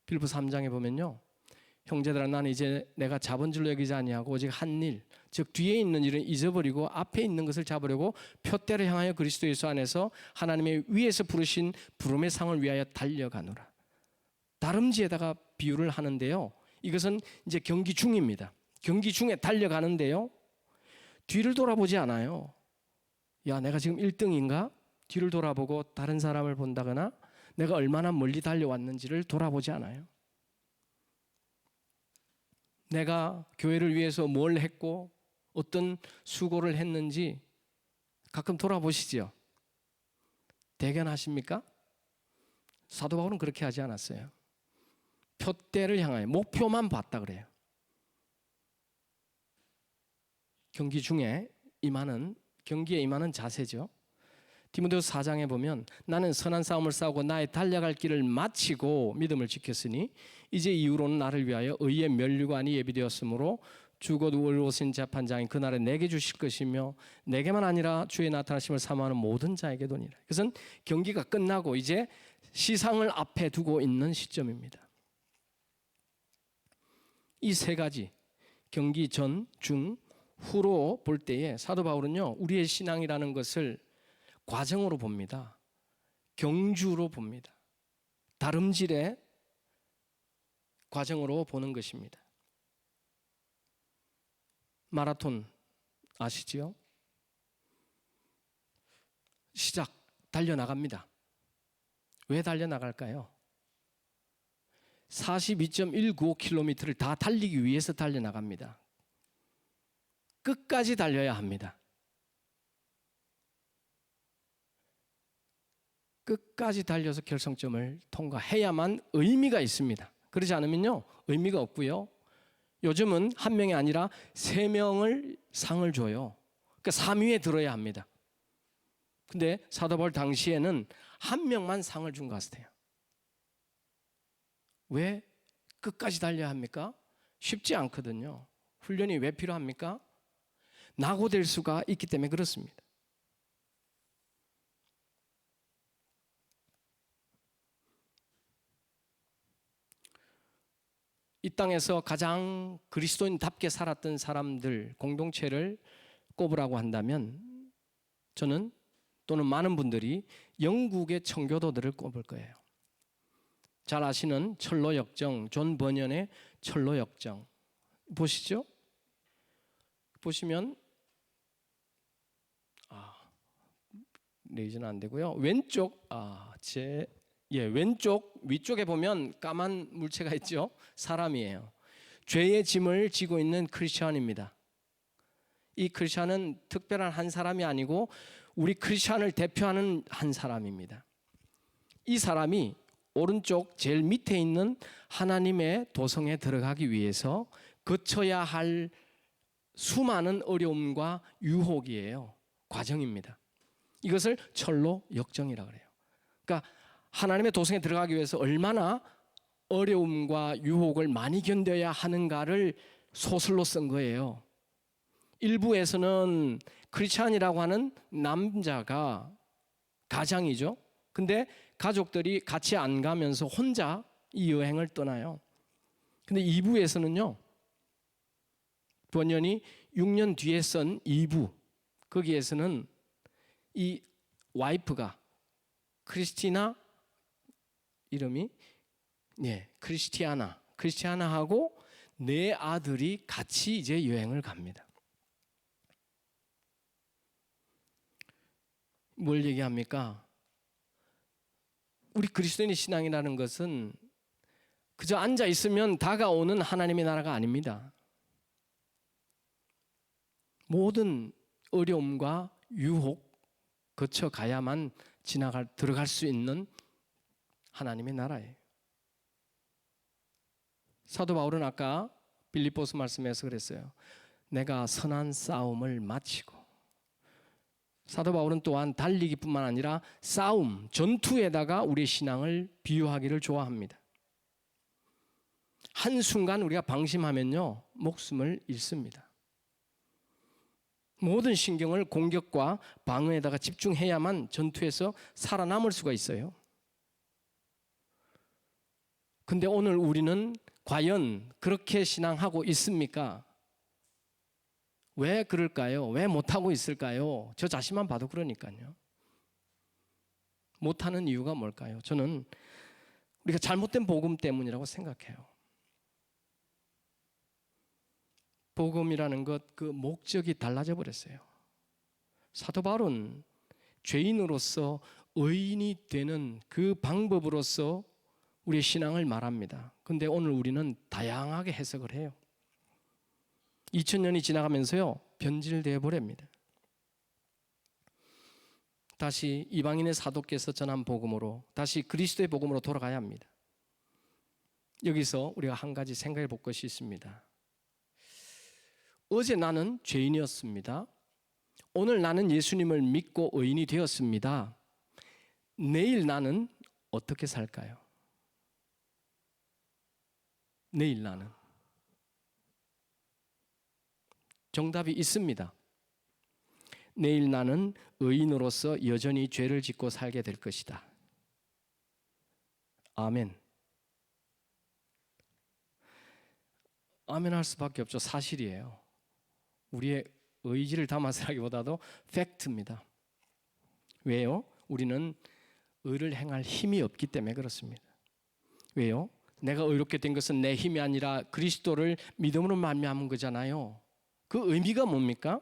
빌립보 3장에 보면요, 형제들아 나는 이제 내가 잡은 줄로 여기지 아니하고 오직 한 일, 즉 뒤에 있는 일은 잊어버리고 앞에 있는 것을 잡으려고 표대를 향하여 그리스도 예수 안에서 하나님의 위에서 부르신 부름의 상을 위하여 달려가노라. 다름질에다가 비유를 하는데요, 이것은 이제 경기 중입니다. 경기 중에 달려가는데요, 뒤를 돌아보지 않아요. 야, 내가 지금 1등인가? 뒤를 돌아보고 다른 사람을 본다거나 내가 얼마나 멀리 달려왔는지를 돌아보지 않아요. 내가 교회를 위해서 뭘 했고 어떤 수고를 했는지 가끔 돌아보시죠. 대견하십니까? 사도 바울은 그렇게 하지 않았어요. 표대를 향하여 목표만 봤다 그래요. 경기에 임하는 자세죠. 디모데후서 4장에 보면 나는 선한 싸움을 싸우고 나의 달려갈 길을 마치고 믿음을 지켰으니 이제 이후로는 나를 위하여 의의 면류관이 예비되었으므로 죽어도 의로우신 재판장이 그날에 내게 주실 것이며 내게만 아니라 주의 나타나심을 사모하는 모든 자에게 도니라. 그것은 경기가 끝나고 이제 시상을 앞에 두고 있는 시점입니다. 이 세 가지, 경기 전, 중, 후로 볼 때에 사도 바울은요, 우리의 신앙이라는 것을 과정으로 봅니다. 경주로 봅니다. 다름질의 과정으로 보는 것입니다. 마라톤 아시지요? 시작, 달려나갑니다. 왜 달려나갈까요? 42.195km를 다 달리기 위해서 달려나갑니다. 끝까지 달려야 합니다. 끝까지 달려서 결승점을 통과해야만 의미가 있습니다. 그러지 않으면요, 의미가 없고요. 요즘은 한 명이 아니라 3명을 상을 줘요. 그러니까 3위에 들어야 합니다. 근데 사도 바울 당시에는 한 명만 상을 준 것 같아요. 왜 끝까지 달려야 합니까? 쉽지 않거든요. 훈련이 왜 필요합니까? 낙오될 수가 있기 때문에 그렇습니다. 이 땅에서 가장 그리스도인답게 살았던 사람들 공동체를 꼽으라고 한다면 저는 또는 많은 분들이 영국의 청교도들을 꼽을 거예요. 잘 아시는 철로 역정, 존 버년의 철로 역정 보시죠. 보시면 레이저는 안 되고요. 왼쪽 왼쪽 위쪽에 보면 까만 물체가 있죠. 사람이에요. 죄의 짐을 지고 있는 크리스천입니다. 이 크리스천은 특별한 한 사람이 아니고 우리 크리스천을 대표하는 한 사람입니다. 이 사람이 오른쪽 제일 밑에 있는 하나님의 도성에 들어가기 위해서 거쳐야 할 수많은 어려움과 유혹이에요. 과정입니다. 이것을 철로 역정이라고 그래요. 그러니까 하나님의 도성에 들어가기 위해서 얼마나 어려움과 유혹을 많이 견뎌야 하는가를 소설로 쓴 거예요. 일부에서는 크리스찬이라고 하는 남자가 가장이죠. 근데 가족들이 같이 안 가면서 혼자 이 여행을 떠나요. 근데 2부에서는요. 번연이 6년 뒤에 쓴 2부 거기에서는 이 와이프가 크리스티나 이름이 크리스티아나하고 네 아들이 같이 이제 여행을 갑니다. 뭘 얘기합니까? 우리 그리스도인의 신앙이라는 것은 그저 앉아 있으면 다가오는 하나님의 나라가 아닙니다. 모든 어려움과 유혹 거쳐 가야만 들어갈 수 있는 하나님의 나라예요. 사도 바울은 아까 빌립보서 말씀에서 그랬어요. 내가 선한 싸움을 마치고. 사도 바울은 또한 달리기뿐만 아니라 싸움, 전투에다가 우리의 신앙을 비유하기를 좋아합니다. 한순간 우리가 방심하면요 목숨을 잃습니다. 모든 신경을 공격과 방어에다가 집중해야만 전투에서 살아남을 수가 있어요. 근데 오늘 우리는 과연 그렇게 신앙하고 있습니까? 왜 그럴까요? 왜 못하고 있을까요? 저 자신만 봐도 그러니까요. 못하는 이유가 뭘까요? 저는 우리가 잘못된 복음 때문이라고 생각해요. 복음이라는 것, 그 목적이 달라져 버렸어요. 사도 바울은 죄인으로서 의인이 되는 그 방법으로서 우리의 신앙을 말합니다. 근데 오늘 우리는 다양하게 해석을 해요. 2000년이 지나가면서요 변질되어 버립니다. 다시 이방인의 사도께서 전한 복음으로, 다시 그리스도의 복음으로 돌아가야 합니다. 여기서 우리가 한 가지 생각해 볼 것이 있습니다. 어제 나는 죄인이었습니다. 오늘 나는 예수님을 믿고 의인이 되었습니다. 내일 나는 어떻게 살까요? 내일 나는 정답이 있습니다. 내일 나는 의인으로서 여전히 죄를 짓고 살게 될 것이다. 아멘. 아멘 할 수밖에 없죠. 사실이에요. 우리의 의지를 담아서라기보다도 팩트입니다. 왜요? 우리는 의를 행할 힘이 없기 때문에 그렇습니다. 왜요? 내가 의롭게 된 것은 내 힘이 아니라 그리스도를 믿음으로 말미암은 거잖아요. 그 의미가 뭡니까?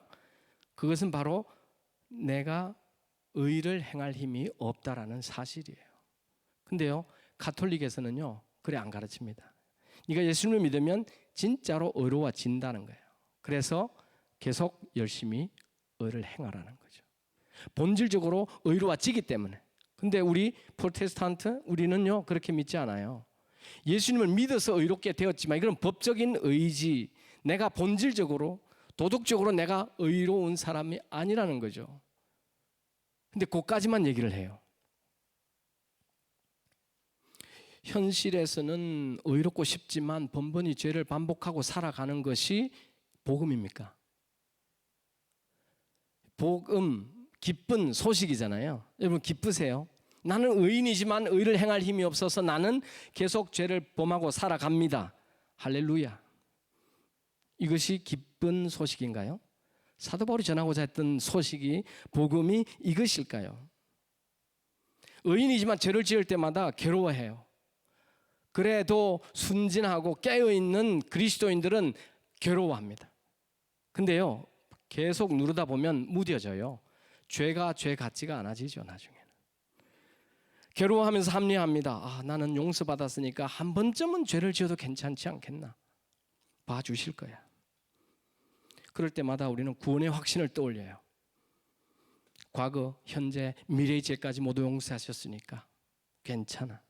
그것은 바로 내가 의를 행할 힘이 없다라는 사실이에요. 근데요, 가톨릭에서는요, 그래 안 가르칩니다. 네가 예수님을 믿으면 진짜로 의로워진다는 거예요. 그래서 계속 열심히 의를 행하라는 거죠. 본질적으로 의로워지기 때문에. 근데 우리 프로테스탄트, 우리는요, 그렇게 믿지 않아요. 예수님을 믿어서 의롭게 되었지만 이건 법적인 의지, 내가 본질적으로 도덕적으로 내가 의로운 사람이 아니라는 거죠. 근데 그것까지만 얘기를 해요. 현실에서는 의롭고 싶지만 번번이 죄를 반복하고 살아가는 것이 복음입니까? 복음, 기쁜 소식이잖아요. 여러분 기쁘세요? 나는 의인이지만 의를 행할 힘이 없어서 나는 계속 죄를 범하고 살아갑니다. 할렐루야. 이것이 기쁜 소식인가요? 사도 바울이 전하고자 했던 소식이, 복음이 이것일까요? 의인이지만 죄를 지을 때마다 괴로워해요. 그래도 순진하고 깨어있는 그리스도인들은 괴로워합니다. 근데요, 계속 누르다 보면 무뎌져요. 죄가 죄 같지가 않아지죠, 나중에는. 괴로워하면서 합리화합니다. 아, 나는 용서받았으니까 한 번쯤은 죄를 지어도 괜찮지 않겠나? 봐주실 거야. 그럴 때마다 우리는 구원의 확신을 떠올려요. 과거, 현재, 미래의 죄까지 모두 용서하셨으니까 괜찮아.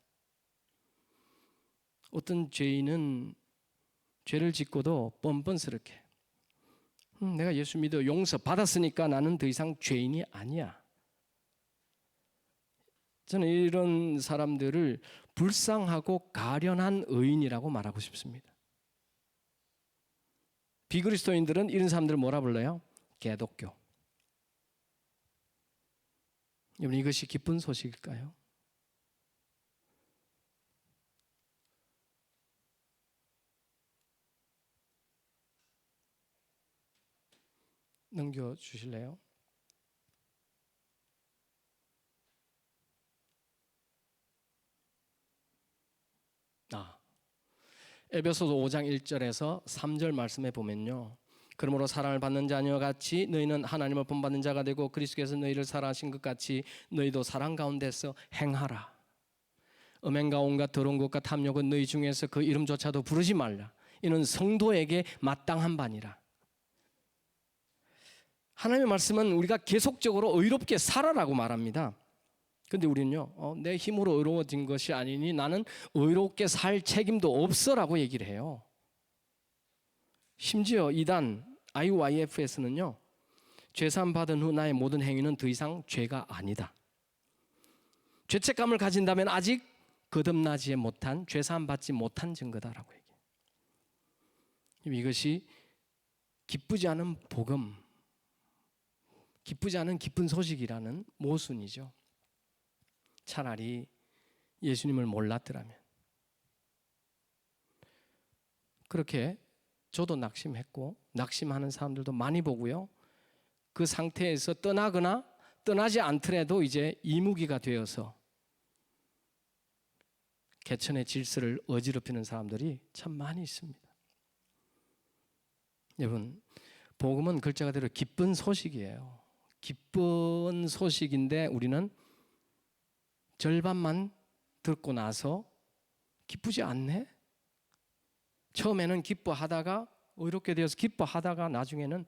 어떤 죄인은 죄를 짓고도 뻔뻔스럽게 내가 예수 믿어 용서 받았으니까 나는 더 이상 죄인이 아니야. 저는 이런 사람들을 불쌍하고 가련한 의인이라고 말하고 싶습니다. 비그리스도인들은 이런 사람들을 뭐라 불러요? 개독교. 여러분, 이것이 기쁜 소식일까요? 넘겨 주실래요? 에베소서 5장 1절에서 3절 말씀에 보면요, 그러므로 사랑을 받는 자녀 같이 너희는 하나님을 본받는 자가 되고 그리스도께서 너희를 사랑하신 것 같이 너희도 사랑 가운데서 행하라. 음행과 온갖 더러운 것과 탐욕은 너희 중에서 그 이름조차도 부르지 말라. 이는 성도에게 마땅한 바니라. 하나님의 말씀은 우리가 계속적으로 의롭게 살아라고 말합니다. 근데 우리는요, 내 힘으로 의로워진 것이 아니니 나는 의롭게 살 책임도 없어라고 얘기를 해요. 심지어 이단 IYF에서는요, 죄사함 받은 후 나의 모든 행위는 더 이상 죄가 아니다. 죄책감을 가진다면 아직 거듭나지 못한, 죄사함 받지 못한 증거다라고 얘기해요. 이것이 기쁘지 않은 복음, 기쁘지 않은 기쁜 소식이라는 모순이죠. 차라리 예수님을 몰랐더라면. 그렇게 저도 낙심했고 낙심하는 사람들도 많이 보고요, 그 상태에서 떠나거나 떠나지 않더라도 이제 이무기가 되어서 개천의 질서를 어지럽히는 사람들이 참 많이 있습니다. 여러분, 복음은 글자 그대로 기쁜 소식이에요. 기쁜 소식인데 우리는 절반만 듣고 나서 기쁘지 않네? 처음에는 기뻐하다가 의롭게 되어서 기뻐하다가 나중에는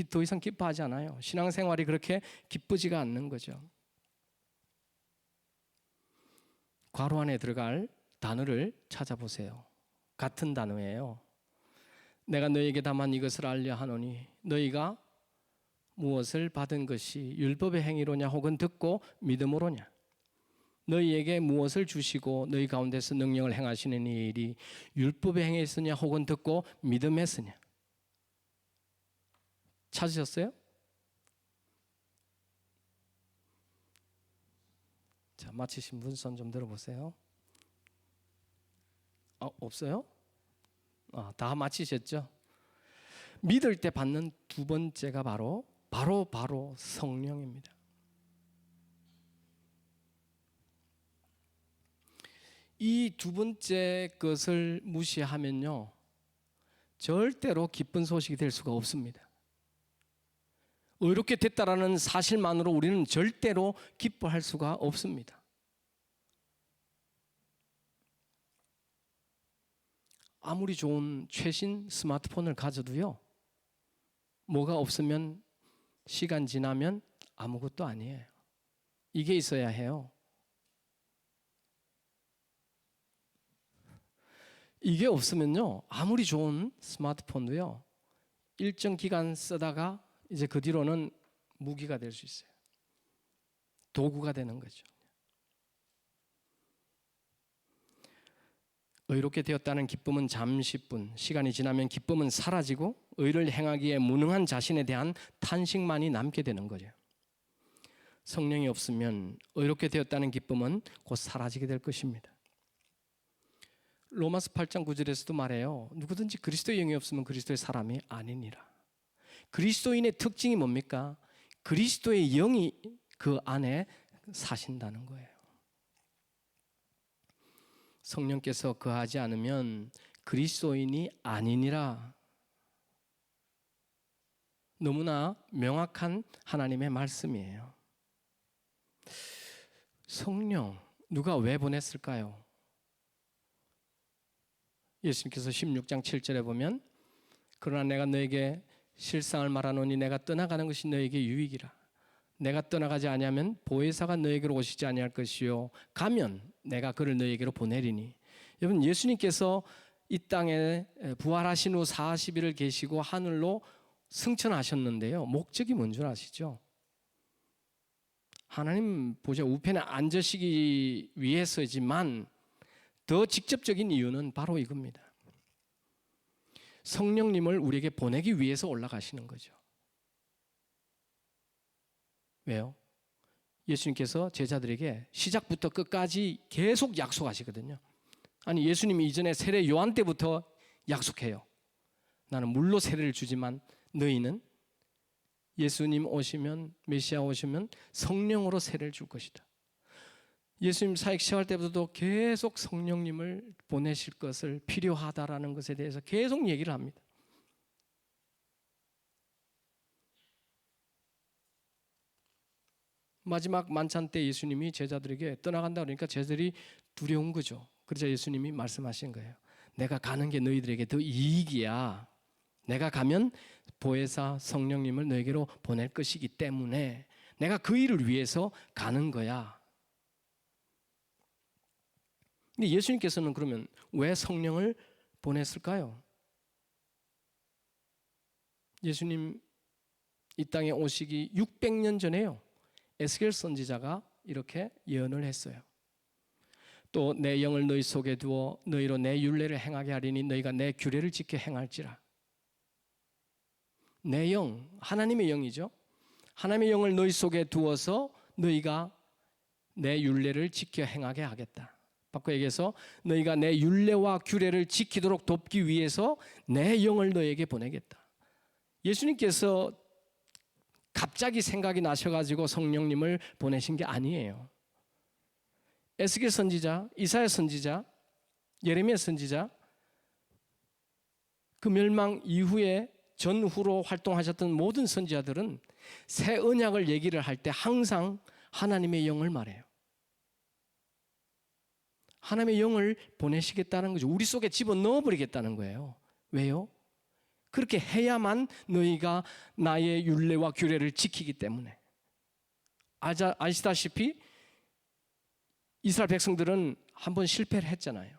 더 이상 기뻐하지 않아요. 신앙생활이 그렇게 기쁘지가 않는 거죠. 괄호 안에 들어갈 단어를 찾아보세요. 같은 단어예요. 내가 너희에게 다만 이것을 알려 하노니 너희가 무엇을 받은 것이 율법의 행위로냐 혹은 듣고 믿음으로냐. 너희에게 무엇을 주시고 너희 가운데서 능력을 행하시는 이 일이 율법의 행위였으냐 혹은 듣고 믿음했으냐. 찾으셨어요? 자, 맞히신 분 손 좀 들어보세요. 없어요? 다 맞히셨죠? 믿을 때 받는 두 번째가 바로 성령입니다. 이 두 번째 것을 무시하면요, 절대로 기쁜 소식이 될 수가 없습니다. 의롭게 됐다라는 사실만으로 우리는 절대로 기뻐할 수가 없습니다. 아무리 좋은 최신 스마트폰을 가져도요, 뭐가 없으면 시간 지나면 아무것도 아니에요. 이게 있어야 해요. 이게 없으면요, 아무리 좋은 스마트폰도요, 일정 기간 쓰다가 이제 그 뒤로는 무기가 될 수 있어요. 도구가 되는 거죠. 의롭게 되었다는 기쁨은 잠시뿐, 시간이 지나면 기쁨은 사라지고 의를 행하기에 무능한 자신에 대한 탄식만이 남게 되는 거죠. 성령이 없으면 의롭게 되었다는 기쁨은 곧 사라지게 될 것입니다. 로마서 8장 9절에서도 말해요. 누구든지 그리스도의 영이 없으면 그리스도의 사람이 아니니라. 그리스도인의 특징이 뭡니까? 그리스도의 영이 그 안에 사신다는 거예요. 성령께서 거하지 않으면 그리스도인이 아니니라. 너무나 명확한 하나님의 말씀이에요. 성령, 누가 왜 보냈을까요? 예수님께서 16장 7절에 보면 그러나 내가 너에게 실상을 말하노니 내가 떠나가는 것이 너에게 유익이라. 내가 떠나가지 아니하면 보혜사가 너에게로 오시지 아니할 것이요 가면 내가 그를 너에게로 보내리니. 여러분, 예수님께서 이 땅에 부활하신 후 40일을 계시고 하늘로 승천하셨는데요, 목적이 뭔 줄 아시죠? 하나님 보좌 우편에 앉으시기 위해서지만 더 직접적인 이유는 바로 이겁니다. 성령님을 우리에게 보내기 위해서 올라가시는 거죠. 왜요? 예수님께서 제자들에게 시작부터 끝까지 계속 약속하시거든요. 아니, 예수님이 이전에 세례 요한 때부터 약속해요. 나는 물로 세례를 주지만 너희는 예수님 오시면, 메시아 오시면 성령으로 세례를 줄 것이다. 예수님 사역 시작할 때부터도 계속 성령님을 보내실 것을 필요하다라는 것에 대해서 계속 얘기를 합니다. 마지막 만찬 때 예수님이 제자들에게 떠나간다 그러니까 제자들이 두려운 거죠. 그래서 예수님이 말씀하신 거예요. 내가 가는 게 너희들에게 더 이익이야. 내가 가면 보혜사 성령님을 너에게로 보낼 것이기 때문에 내가 그 일을 위해서 가는 거야. 근데 예수님께서는 그러면 왜 성령을 보냈을까요? 예수님 이 땅에 오시기 600년 전에요, 에스겔 선지자가 이렇게 예언을 했어요. 또 내 영을 너희 속에 두어 너희로 내 율례를 행하게 하리니 너희가 내 규례를 지켜 행할지라. 내 영, 하나님의 영이죠. 하나님의 영을 너희 속에 두어서 너희가 내 율례를 지켜 행하게 하겠다. 바꿔 얘기해서 너희가 내 율례와 규례를 지키도록 돕기 위해서 내 영을 너에게 보내겠다. 예수님께서 갑자기 생각이 나셔가지고 성령님을 보내신 게 아니에요. 에스겔 선지자, 이사야 선지자, 예레미야 선지자, 그 멸망 이후에 전후로 활동하셨던 모든 선지자들은 새 언약을 얘기를 할 때 항상 하나님의 영을 말해요. 하나님의 영을 보내시겠다는 거죠. 우리 속에 집어넣어 버리겠다는 거예요. 왜요? 그렇게 해야만 너희가 나의 율례와 규례를 지키기 때문에. 아시다시피 이스라엘 백성들은 한번 실패를 했잖아요.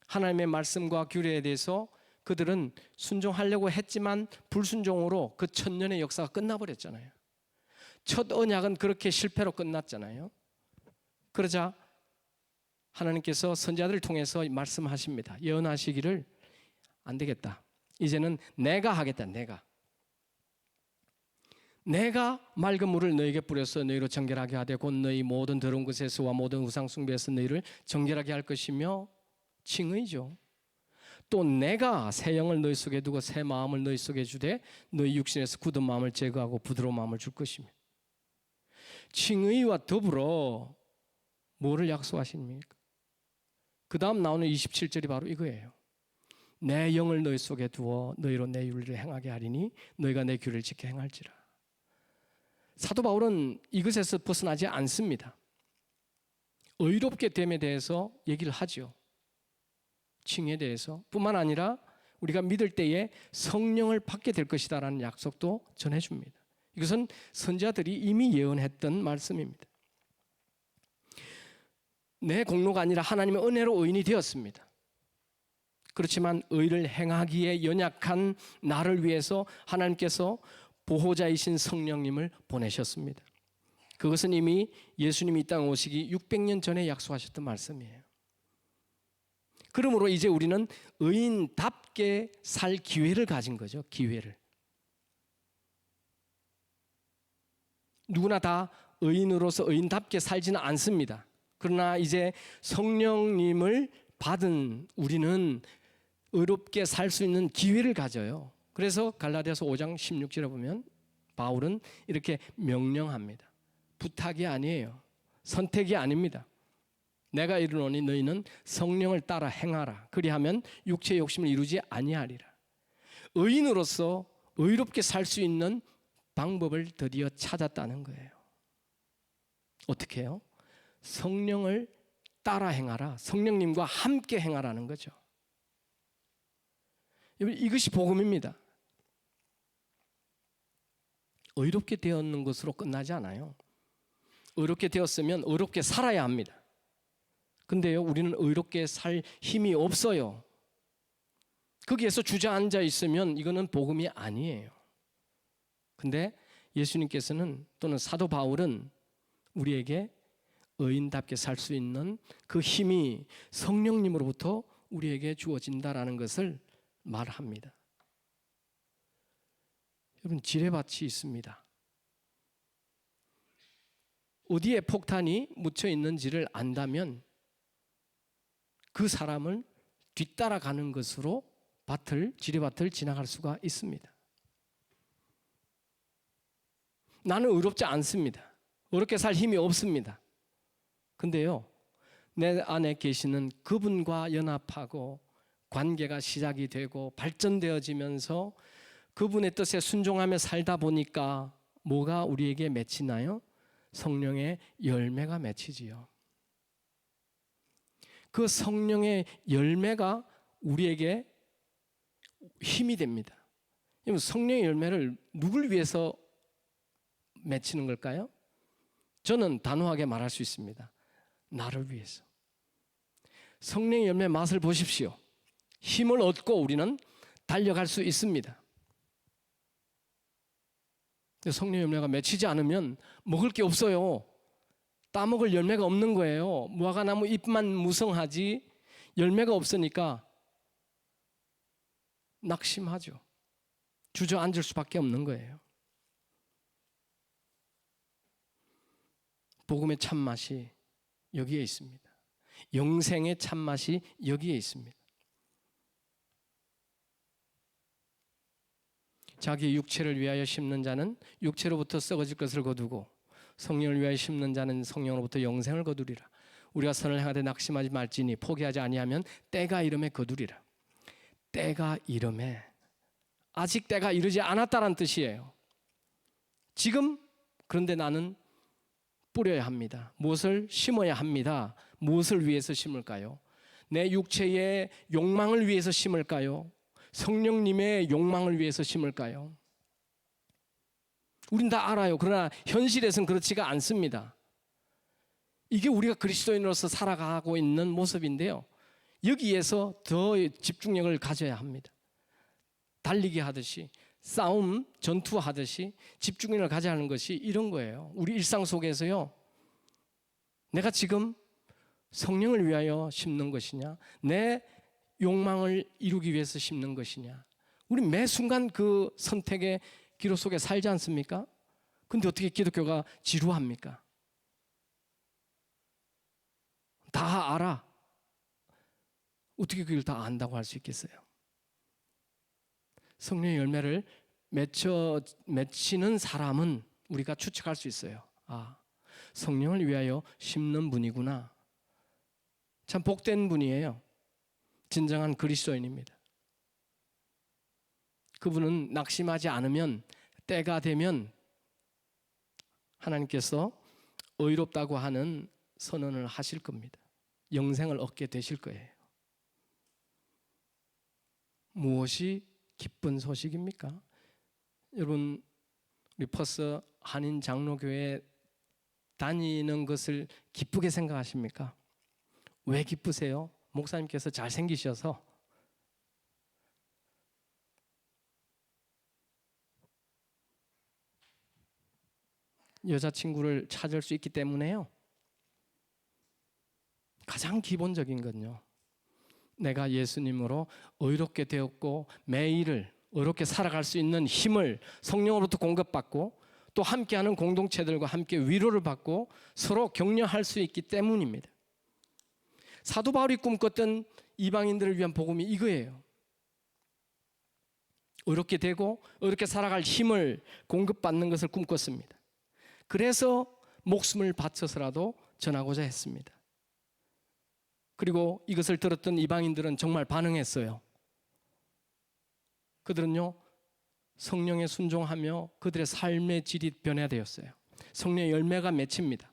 하나님의 말씀과 규례에 대해서 그들은 순종하려고 했지만 불순종으로 그 1000년의 역사가 끝나버렸잖아요. 첫 언약은 그렇게 실패로 끝났잖아요. 그러자 하나님께서 선지자들을 통해서 말씀하십니다. 예언하시기를 안 되겠다. 이제는 내가 하겠다. 내가 맑은 물을 너에게 뿌려서 너희로 정결하게 하되 곧 너희 모든 더러운 것에서와 모든 우상 숭배에서 너희를 정결하게 할 것이며 칭의죠. 또 내가 새 영을 너희 속에 두고 새 마음을 너희 속에 주되 너희 육신에서 굳은 마음을 제거하고 부드러운 마음을 줄 것이며. 칭의와 더불어 뭐를 약속하십니까? 그 다음 나오는 27절이 바로 이거예요. 내 영을 너희 속에 두어 너희로 내 율례를 행하게 하리니 너희가 내 규례를 지켜 행할지라. 사도 바울은 이것에서 벗어나지 않습니다. 의롭게 됨에 대해서 얘기를 하죠. 칭에 대해서 뿐만 아니라 우리가 믿을 때에 성령을 받게 될 것이다라는 약속도 전해줍니다. 이것은 선지자들이 이미 예언했던 말씀입니다. 내 공로가 아니라 하나님의 은혜로 의인이 되었습니다. 그렇지만 의를 행하기에 연약한 나를 위해서 하나님께서 보호자이신 성령님을 보내셨습니다. 그것은 이미 예수님이 이 땅에 오시기 600년 전에 약속하셨던 말씀이에요. 그러므로 이제 우리는 의인답게 살 기회를 가진 거죠. 기회를. 누구나 다 의인으로서 의인답게 살지는 않습니다. 그러나 이제 성령님을 받은 우리는 의롭게 살 수 있는 기회를 가져요. 그래서 갈라디아서 5장 16절에 보면 바울은 이렇게 명령합니다. 부탁이 아니에요. 선택이 아닙니다. 내가 이르노니 너희는 성령을 따라 행하라. 그리하면 육체의 욕심을 이루지 아니하리라. 의인으로서 의롭게 살 수 있는 방법을 드디어 찾았다는 거예요. 어떻게 해요? 성령을 따라 행하라. 성령님과 함께 행하라는 거죠. 이것이 복음입니다. 의롭게 되었는 것으로 끝나지 않아요. 의롭게 되었으면 의롭게 살아야 합니다. 근데요, 우리는 의롭게 살 힘이 없어요. 거기에서 주저앉아 있으면 이거는 복음이 아니에요. 근데 예수님께서는 또는 사도 바울은 우리에게 의인답게 살 수 있는 그 힘이 성령님으로부터 우리에게 주어진다라는 것을 말합니다. 여러분, 지뢰밭이 있습니다. 어디에 폭탄이 묻혀 있는지를 안다면 그 사람을 뒤따라가는 것으로 지뢰밭을 지나갈 수가 있습니다. 나는 의롭지 않습니다. 의롭게 살 힘이 없습니다. 근데요, 내 안에 계시는 그분과 연합하고 관계가 시작이 되고 발전되어지면서 그분의 뜻에 순종하며 살다 보니까 뭐가 우리에게 맺히나요? 성령의 열매가 맺히지요. 그 성령의 열매가 우리에게 힘이 됩니다. 성령의 열매를 누굴 위해서 맺히는 걸까요? 저는 단호하게 말할 수 있습니다. 나를 위해서. 성령의 열매 맛을 보십시오. 힘을 얻고 우리는 달려갈 수 있습니다. 성령의 열매가 맺히지 않으면 먹을 게 없어요. 따먹을 열매가 없는 거예요. 무화과나무 잎만 무성하지 열매가 없으니까 낙심하죠. 주저앉을 수밖에 없는 거예요. 복음의 참맛이 여기에 있습니다. 영생의 참맛이 여기에 있습니다. 자기 육체를 위하여 심는 자는 육체로부터 썩어질 것을 거두고 성령을 위하여 심는 자는 성령으로부터 영생을 거두리라. 우리가 선을 행하되 낙심하지 말지니 포기하지 아니하면 때가 이름에 거두리라. 때가 이름에, 아직 때가 이르지 않았다는 뜻이에요. 지금, 그런데 나는 뿌려야 합니다. 무엇을 심어야 합니다. 무엇을 위해서 심을까요? 내 육체의 욕망을 위해서 심을까요? 성령님의 욕망을 위해서 심을까요? 우린 다 알아요. 그러나 현실에서는 그렇지가 않습니다. 이게 우리가 그리스도인으로서 살아가고 있는 모습인데요, 여기에서 더 집중력을 가져야 합니다. 달리기 하듯이, 싸움, 전투하듯이 집중력을 가져야 하는 것이 이런 거예요. 우리 일상 속에서요, 내가 지금 성령을 위하여 심는 것이냐, 내 욕망을 이루기 위해서 심는 것이냐. 우리 매 순간 그 선택의 기로 속에 살지 않습니까? 근데 어떻게 기독교가 지루합니까? 다 알아. 어떻게 그걸 다 안다고 할 수 있겠어요? 성령의 열매를 맺히는 사람은 우리가 추측할 수 있어요. 아, 성령을 위하여 심는 분이구나. 참 복된 분이에요. 진정한 그리스도인입니다. 그분은 낙심하지 않으면 때가 되면 하나님께서 의롭다고 하는 선언을 하실 겁니다. 영생을 얻게 되실 거예요. 무엇이 기쁜 소식입니까? 여러분, 우리 퍼스 한인 장로교회 다니는 것을 기쁘게 생각하십니까? 왜 기쁘세요? 목사님께서 잘생기셔서. 여자친구를 찾을 수 있기 때문에요. 가장 기본적인 건요, 내가 예수님으로 의롭게 되었고 매일을 의롭게 살아갈 수 있는 힘을 성령으로부터 공급받고 또 함께하는 공동체들과 함께 위로를 받고 서로 격려할 수 있기 때문입니다. 사도 바울이 꿈꿨던 이방인들을 위한 복음이 이거예요. 의롭게 되고 의롭게 살아갈 힘을 공급받는 것을 꿈꿨습니다. 그래서 목숨을 바쳐서라도 전하고자 했습니다. 그리고 이것을 들었던 이방인들은 정말 반응했어요. 그들은요, 성령에 순종하며 그들의 삶의 질이 변화되었어요. 성령의 열매가 맺힙니다.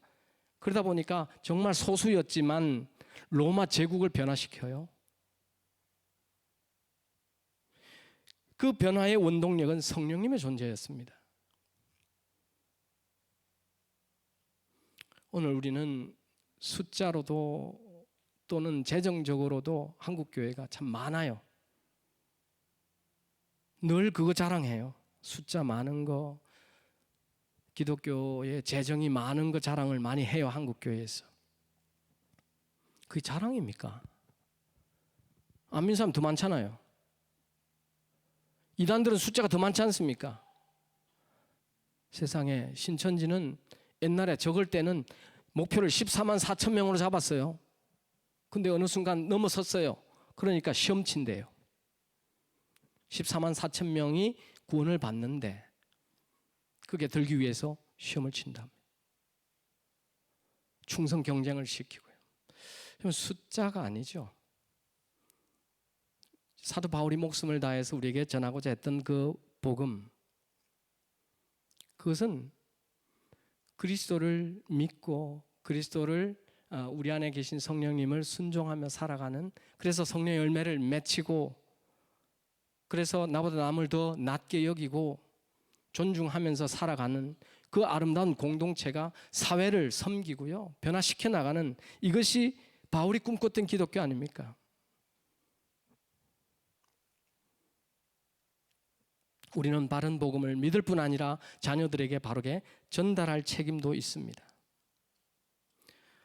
그러다 보니까 정말 소수였지만 로마 제국을 변화시켜요. 그 변화의 원동력은 성령님의 존재였습니다. 오늘 우리는 숫자로도 또는 재정적으로도 한국 교회가 참 많아요. 늘 그거 자랑해요. 숫자 많은 거, 기독교의 재정이 많은 거 자랑을 많이 해요. 한국 교회에서. 그게 자랑입니까? 안 믿는 사람 더 많잖아요. 이단들은 숫자가 더 많지 않습니까? 세상에 신천지는 옛날에 적을 때는 목표를 14만 4천 명으로 잡았어요. 근데 어느 순간 넘어섰어요. 그러니까 시험 친대요. 14만 4천 명이 구원을 받는데 그게 들기 위해서 시험을 친답니다. 충성 경쟁을 시키고요. 숫자가 아니죠. 사도 바울이 목숨을 다해서 우리에게 전하고자 했던 그 복음, 그것은 그리스도를 믿고 그리스도를 우리 안에 계신 성령님을 순종하며 살아가는, 그래서 성령의 열매를 맺히고 그래서 나보다 남을 더 낮게 여기고 존중하면서 살아가는 그 아름다운 공동체가 사회를 섬기고요, 변화시켜 나가는, 이것이 바울이 꿈꿨던 기독교 아닙니까? 우리는 바른 복음을 믿을 뿐 아니라 자녀들에게 바르게 전달할 책임도 있습니다.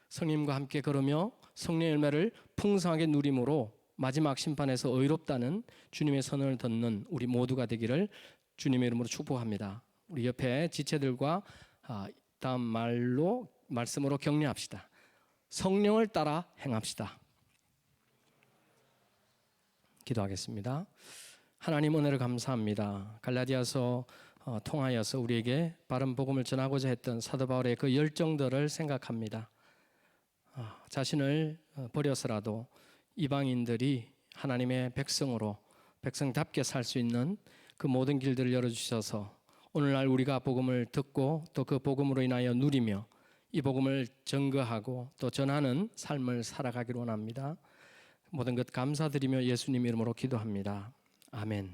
성령님과 함께 걸으며 성령의 열매를 풍성하게 누림으로 마지막 심판에서 의롭다는 주님의 선언을 듣는 우리 모두가 되기를 주님의 이름으로 축복합니다. 우리 옆에 지체들과 다음 말씀으로 격려합시다. 성령을 따라 행합시다. 기도하겠습니다. 하나님 은혜를 감사합니다. 갈라디아서 통하여서 우리에게 바른 복음을 전하고자 했던 사도 바울의 그 열정들을 생각합니다. 자신을 버려서라도 이방인들이 하나님의 백성으로 백성답게 살 수 있는 그 모든 길들을 열어주셔서 오늘날 우리가 복음을 듣고 또 그 복음으로 인하여 누리며 이 복음을 증거하고 또 전하는 삶을 살아가기를 원합니다. 모든 것 감사드리며 예수님 이름으로 기도합니다. 아멘.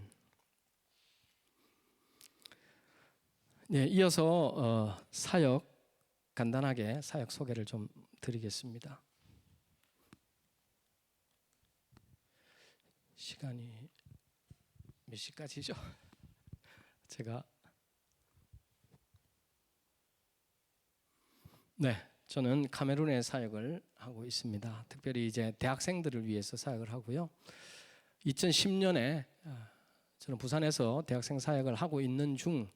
네, 이어서 사역, 간단하게 사역 소개를 좀 드리겠습니다. 시간이 몇 시까지죠? 저는 카메룬에 사역을 하고 있습니다. 특별히 이제 대학생들을 위해서 사역을 하고요. 2010년에 저는 부산에서 대학생 사역을 하고 있는 중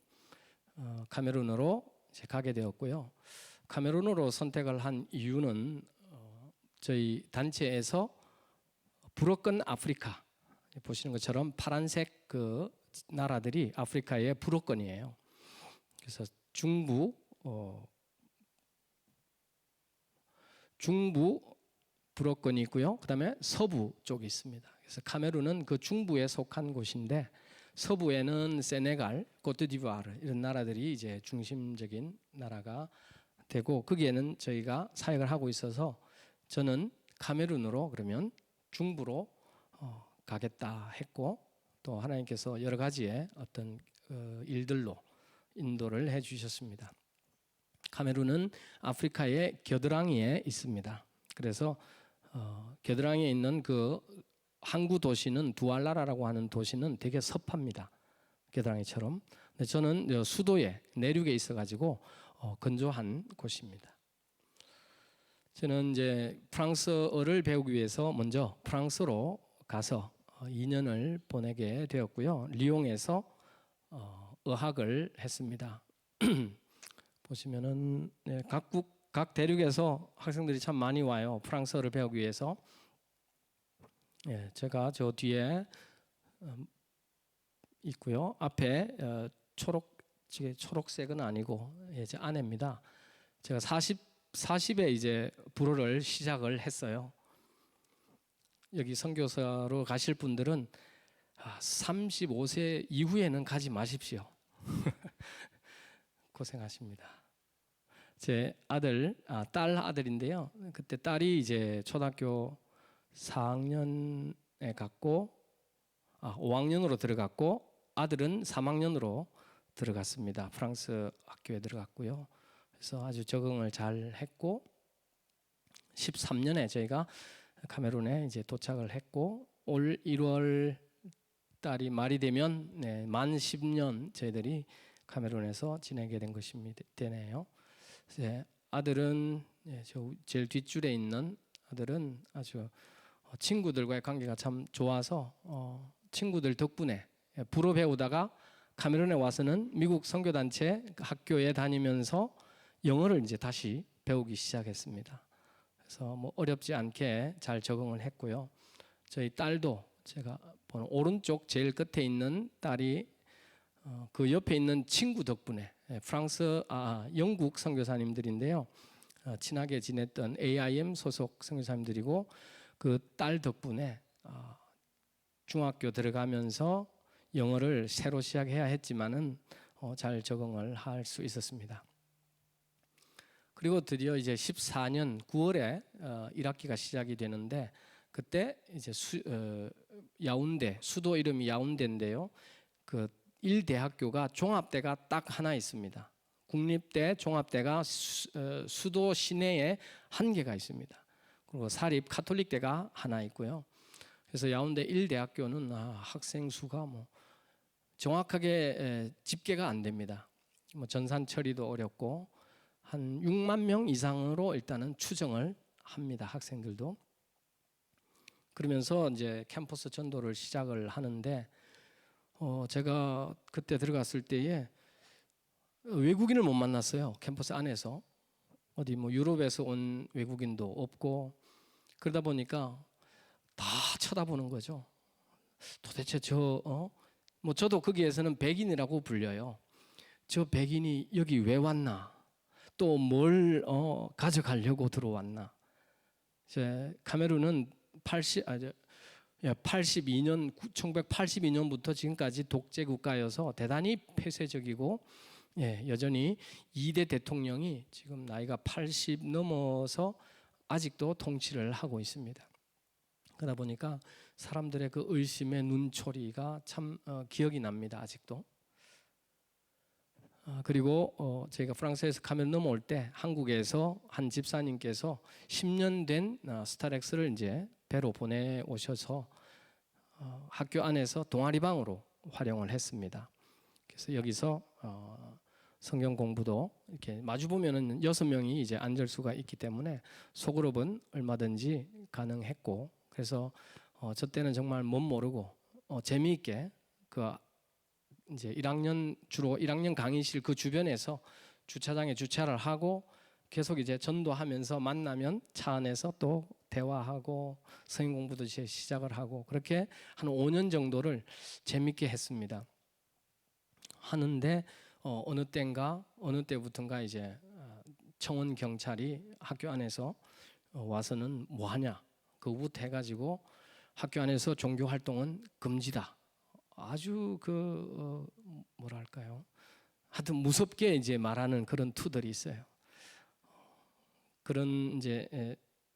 카메룬으로 이제 가게 되었고요. 카메룬으로 선택을 한 이유는 저희 단체에서 불어권 아프리카, 보시는 것처럼 파란색 그 나라들이 아프리카의 불어권이에요. 그래서 중부 불어권이 있고요. 그다음에 서부 쪽이 있습니다. 그래서 카메룬은 그 중부에 속한 곳인데 서부에는 세네갈, 코트디부아르 이런 나라들이 이제 중심적인 나라가 되고 거기에는 저희가 사역을 하고 있어서 저는 카메룬으로 그러면 중부로 가겠다 했고 또 하나님께서 여러 가지의 어떤 일들로 인도를 해주셨습니다. 카메룬은 아프리카의 겨드랑이에 있습니다. 그래서 겨드랑이에 있는 그 항구 도시는 두알라라라고 하는 도시는 되게 섭합니다. 겨드랑이처럼. 근데 저는 수도에 내륙에 있어가지고 건조한 곳입니다. 저는 이제 프랑스어를 배우기 위해서 먼저 프랑스로 가서 2년을 보내게 되었고요. 리옹에서 어학을 했습니다. 보시면은 각 대륙에서 학생들이 참 많이 와요. 프랑스어를 배우기 위해서. 제가 저 뒤에 있고요. 앞에 초록색은 아니고 제 아내입니다. 제가 40에 이제 불어를 시작을 했어요. 여기 선교사로 가실 분들은 35세 이후에는 가지 마십시오. 고생하십니다. 제 딸 아들인데요. 그때 딸이 이제 초등학교 4학년에 갔고 5학년으로 들어갔고 아들은 3학년으로 들어갔습니다. 프랑스 학교에 들어갔고요. 그래서 아주 적응을 잘 했고 13년에 저희가 카메룬에 이제 도착을 했고 올 1월 달이 말이 되면 만 10년 저희들이 카메룬에서 지내게 된 것입니다. 되네요. 아들은 저 제일 뒷줄에 있는 아들은 아주 친구들과의 관계가 참 좋아서 친구들 덕분에 불어 배우다가 카메룬에 와서는 미국 선교단체 학교에 다니면서 영어를 이제 다시 배우기 시작했습니다. 그래서 뭐 어렵지 않게 잘 적응을 했고요. 저희 딸도 제가 보는 오른쪽 제일 끝에 있는 딸이 그 옆에 있는 친구 덕분에 영국 선교사님들인데요. 친하게 지냈던 AIM 소속 선교사님들이고 그 딸 덕분에 중학교 들어가면서 영어를 새로 시작해야 했지만은 잘 적응을 할 수 있었습니다. 그리고 드디어 이제 14년 9월에 1학기가 시작이 되는데 그때 이제 야운데 수도 이름이 야운데인데요. 그 1대학교가 종합대가 딱 하나 있습니다. 국립대 종합대가 수도 시내에 한 개가 있습니다. 그리고 사립 카톨릭대가 하나 있고요. 그래서 야운데 1대학교는 학생 수가 뭐 정확하게 집계가 안 됩니다. 뭐 전산 처리도 어렵고 한 6만 명 이상으로 일단은 추정을 합니다. 학생들도. 그러면서 이제 캠퍼스 전도를 시작을 하는데 제가 그때 들어갔을 때에 외국인을 못 만났어요. 캠퍼스 안에서 어디 뭐 유럽에서 온 외국인도 없고 그러다 보니까 다 쳐다보는 거죠. 도대체 뭐 저도 거기에서는 백인이라고 불려요. 저 백인이 여기 왜 왔나? 또 뭘 가져가려고 들어왔나? 카메룬은 1982년부터 지금까지 독재 국가여서 대단히 폐쇄적이고 여전히 2대 대통령이 지금 나이가 80 넘어서 아직도 통치를 하고 있습니다. 그러다 보니까 사람들의 그 의심의 눈초리가 참 기억이 납니다. 아직도. 그리고 저희가 프랑스에서 카메룬 넘어올 때 한국에서 한 집사님께서 10년 된 스타렉스를 이제 배로 보내 오셔서 학교 안에서 동아리방으로 활용을 했습니다. 그래서 여기서 성경 공부도 이렇게 마주 보면은 6명이 이제 앉을 수가 있기 때문에 소그룹은 얼마든지 가능했고 그래서 저 때는 정말 못 모르고 재미있게 그 이제 1학년 주로 1학년 강의실 그 주변에서 주차장에 주차를 하고 계속 이제 전도하면서 만나면 차 안에서 또 대화하고 성경 공부도 이제 시작을 하고 그렇게 한 5년 정도를 재밌게 했습니다. 하는데 어느 때부턴가 이제 청원 경찰이 학교 안에서 와서는 뭐 하냐 그거부터 해가지고 학교 안에서 종교 활동은 금지다. 아주 뭐랄까요? 하여튼 무섭게 이제 말하는 그런 투들이 있어요. 그런 이제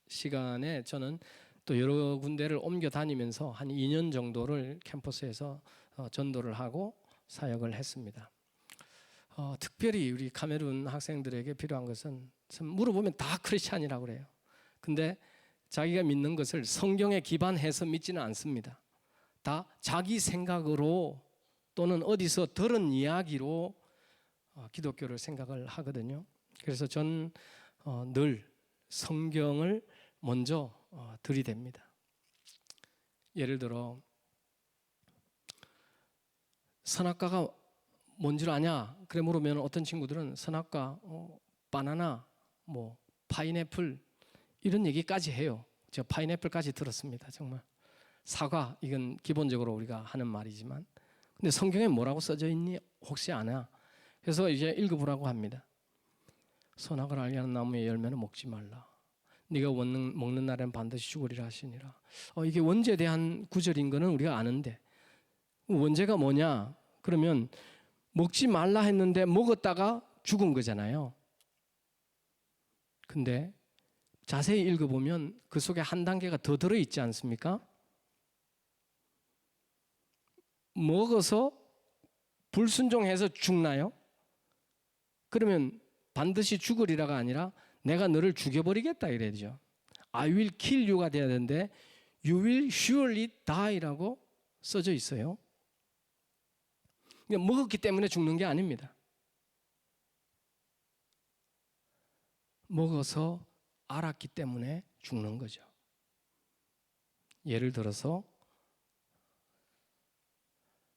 시간에 저는 또 여러 군데를 옮겨 다니면서 한 2년 정도를 캠퍼스에서 전도를 하고 사역을 했습니다. 특별히 우리 카메룬 학생들에게 필요한 것은 물어보면 다 크리스찬이라고 그래요. 근데 자기가 믿는 것을 성경에 기반해서 믿지는 않습니다. 다 자기 생각으로 또는 어디서 들은 이야기로 기독교를 생각을 하거든요. 그래서 전 늘 성경을 먼저 들이댑니다. 예를 들어 선악과가 뭔 줄 아냐? 그래 물으면 어떤 친구들은 선악과, 바나나, 뭐 파인애플 이런 얘기까지 해요. 제가 파인애플까지 들었습니다. 정말 사과 이건 기본적으로 우리가 하는 말이지만, 근데 성경에 뭐라고 써져 있니? 혹시 아나? 그래서 이제 읽어보라고 합니다. 선악을 알게 하는 나무의 열매는 먹지 말라. 네가 먹는 날에는 반드시 죽으리라 하시니라. 이게 원죄에 대한 구절인 거는 우리가 아는데 원죄가 뭐냐? 그러면 먹지 말라 했는데 먹었다가 죽은 거잖아요. 근데 자세히 읽어보면 그 속에 한 단계가 더 들어있지 않습니까? 먹어서 불순종해서 죽나요? 그러면 반드시 죽으리라가 아니라 내가 너를 죽여버리겠다 이래야죠. I will kill you가 돼야 되는데 You will surely die라고 써져 있어요. 그러니까 먹었기 때문에 죽는 게 아닙니다. 먹어서 알았기 때문에 죽는 거죠. 예를 들어서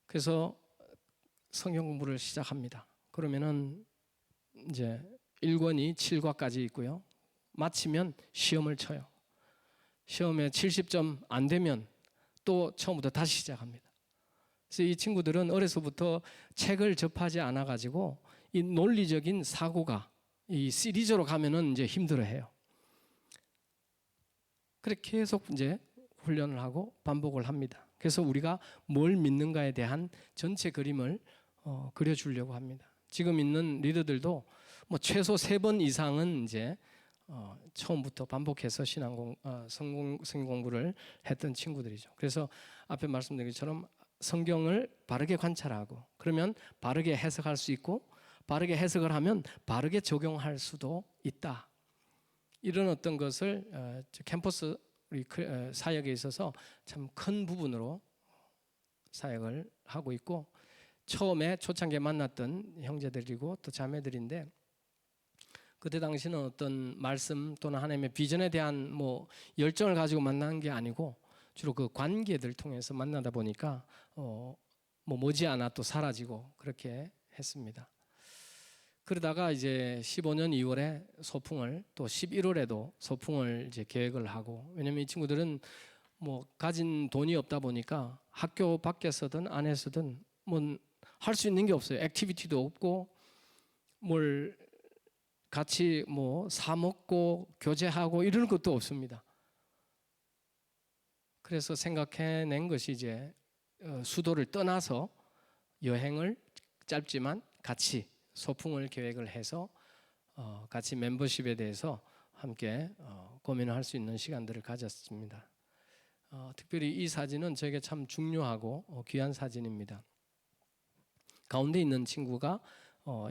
그래서 성경 공부를 시작합니다. 그러면은 이제 1권이 7과까지 있고요. 마치면 시험을 쳐요. 시험에 70점 안 되면 또 처음부터 다시 시작합니다. 그래서 이 친구들은 어려서부터 책을 접하지 않아 가지고 이 논리적인 사고가 이 시리즈로 가면은 이제 힘들어해요. 그렇게 계속 이제 훈련을 하고 반복을 합니다. 그래서 우리가 뭘 믿는가에 대한 전체 그림을 그려주려고 합니다. 지금 있는 리더들도 뭐 최소 3번 이상은 이제 처음부터 반복해서 성경 공부를 했던 친구들이죠. 그래서 앞에 말씀드린 것처럼 성경을 바르게 관찰하고 그러면 바르게 해석할 수 있고 바르게 해석을 하면 바르게 적용할 수도 있다. 이런 어떤 것을 캠퍼스 우리 사역에 있어서 참 큰 부분으로 사역을 하고 있고 처음에 초창기에 만났던 형제들이고 또 자매들인데 그때 당시는 어떤 말씀 또는 하나님의 비전에 대한 뭐 열정을 가지고 만난 게 아니고 주로 그 관계들 통해서 만나다 보니까 뭐 머지않아 또 사라지고 그렇게 했습니다. 그러다가 이제 15년 2월에 소풍을 또 11월에도 소풍을 이제 계획을 하고 왜냐면 이 친구들은 뭐 가진 돈이 없다 보니까 학교 밖에서든 안에서든 뭐 할 수 있는 게 없어요. 액티비티도 없고 뭘 같이 뭐 사 먹고 교제하고 이런 것도 없습니다. 그래서 생각해낸 것이 이제 수도를 떠나서 여행을 짧지만 같이 소풍을 계획을 해서 같이 멤버십에 대해서 함께 고민을 할 수 있는 시간들을 가졌습니다. 특별히 이 사진은 저에게 참 중요하고 귀한 사진입니다. 가운데 있는 친구가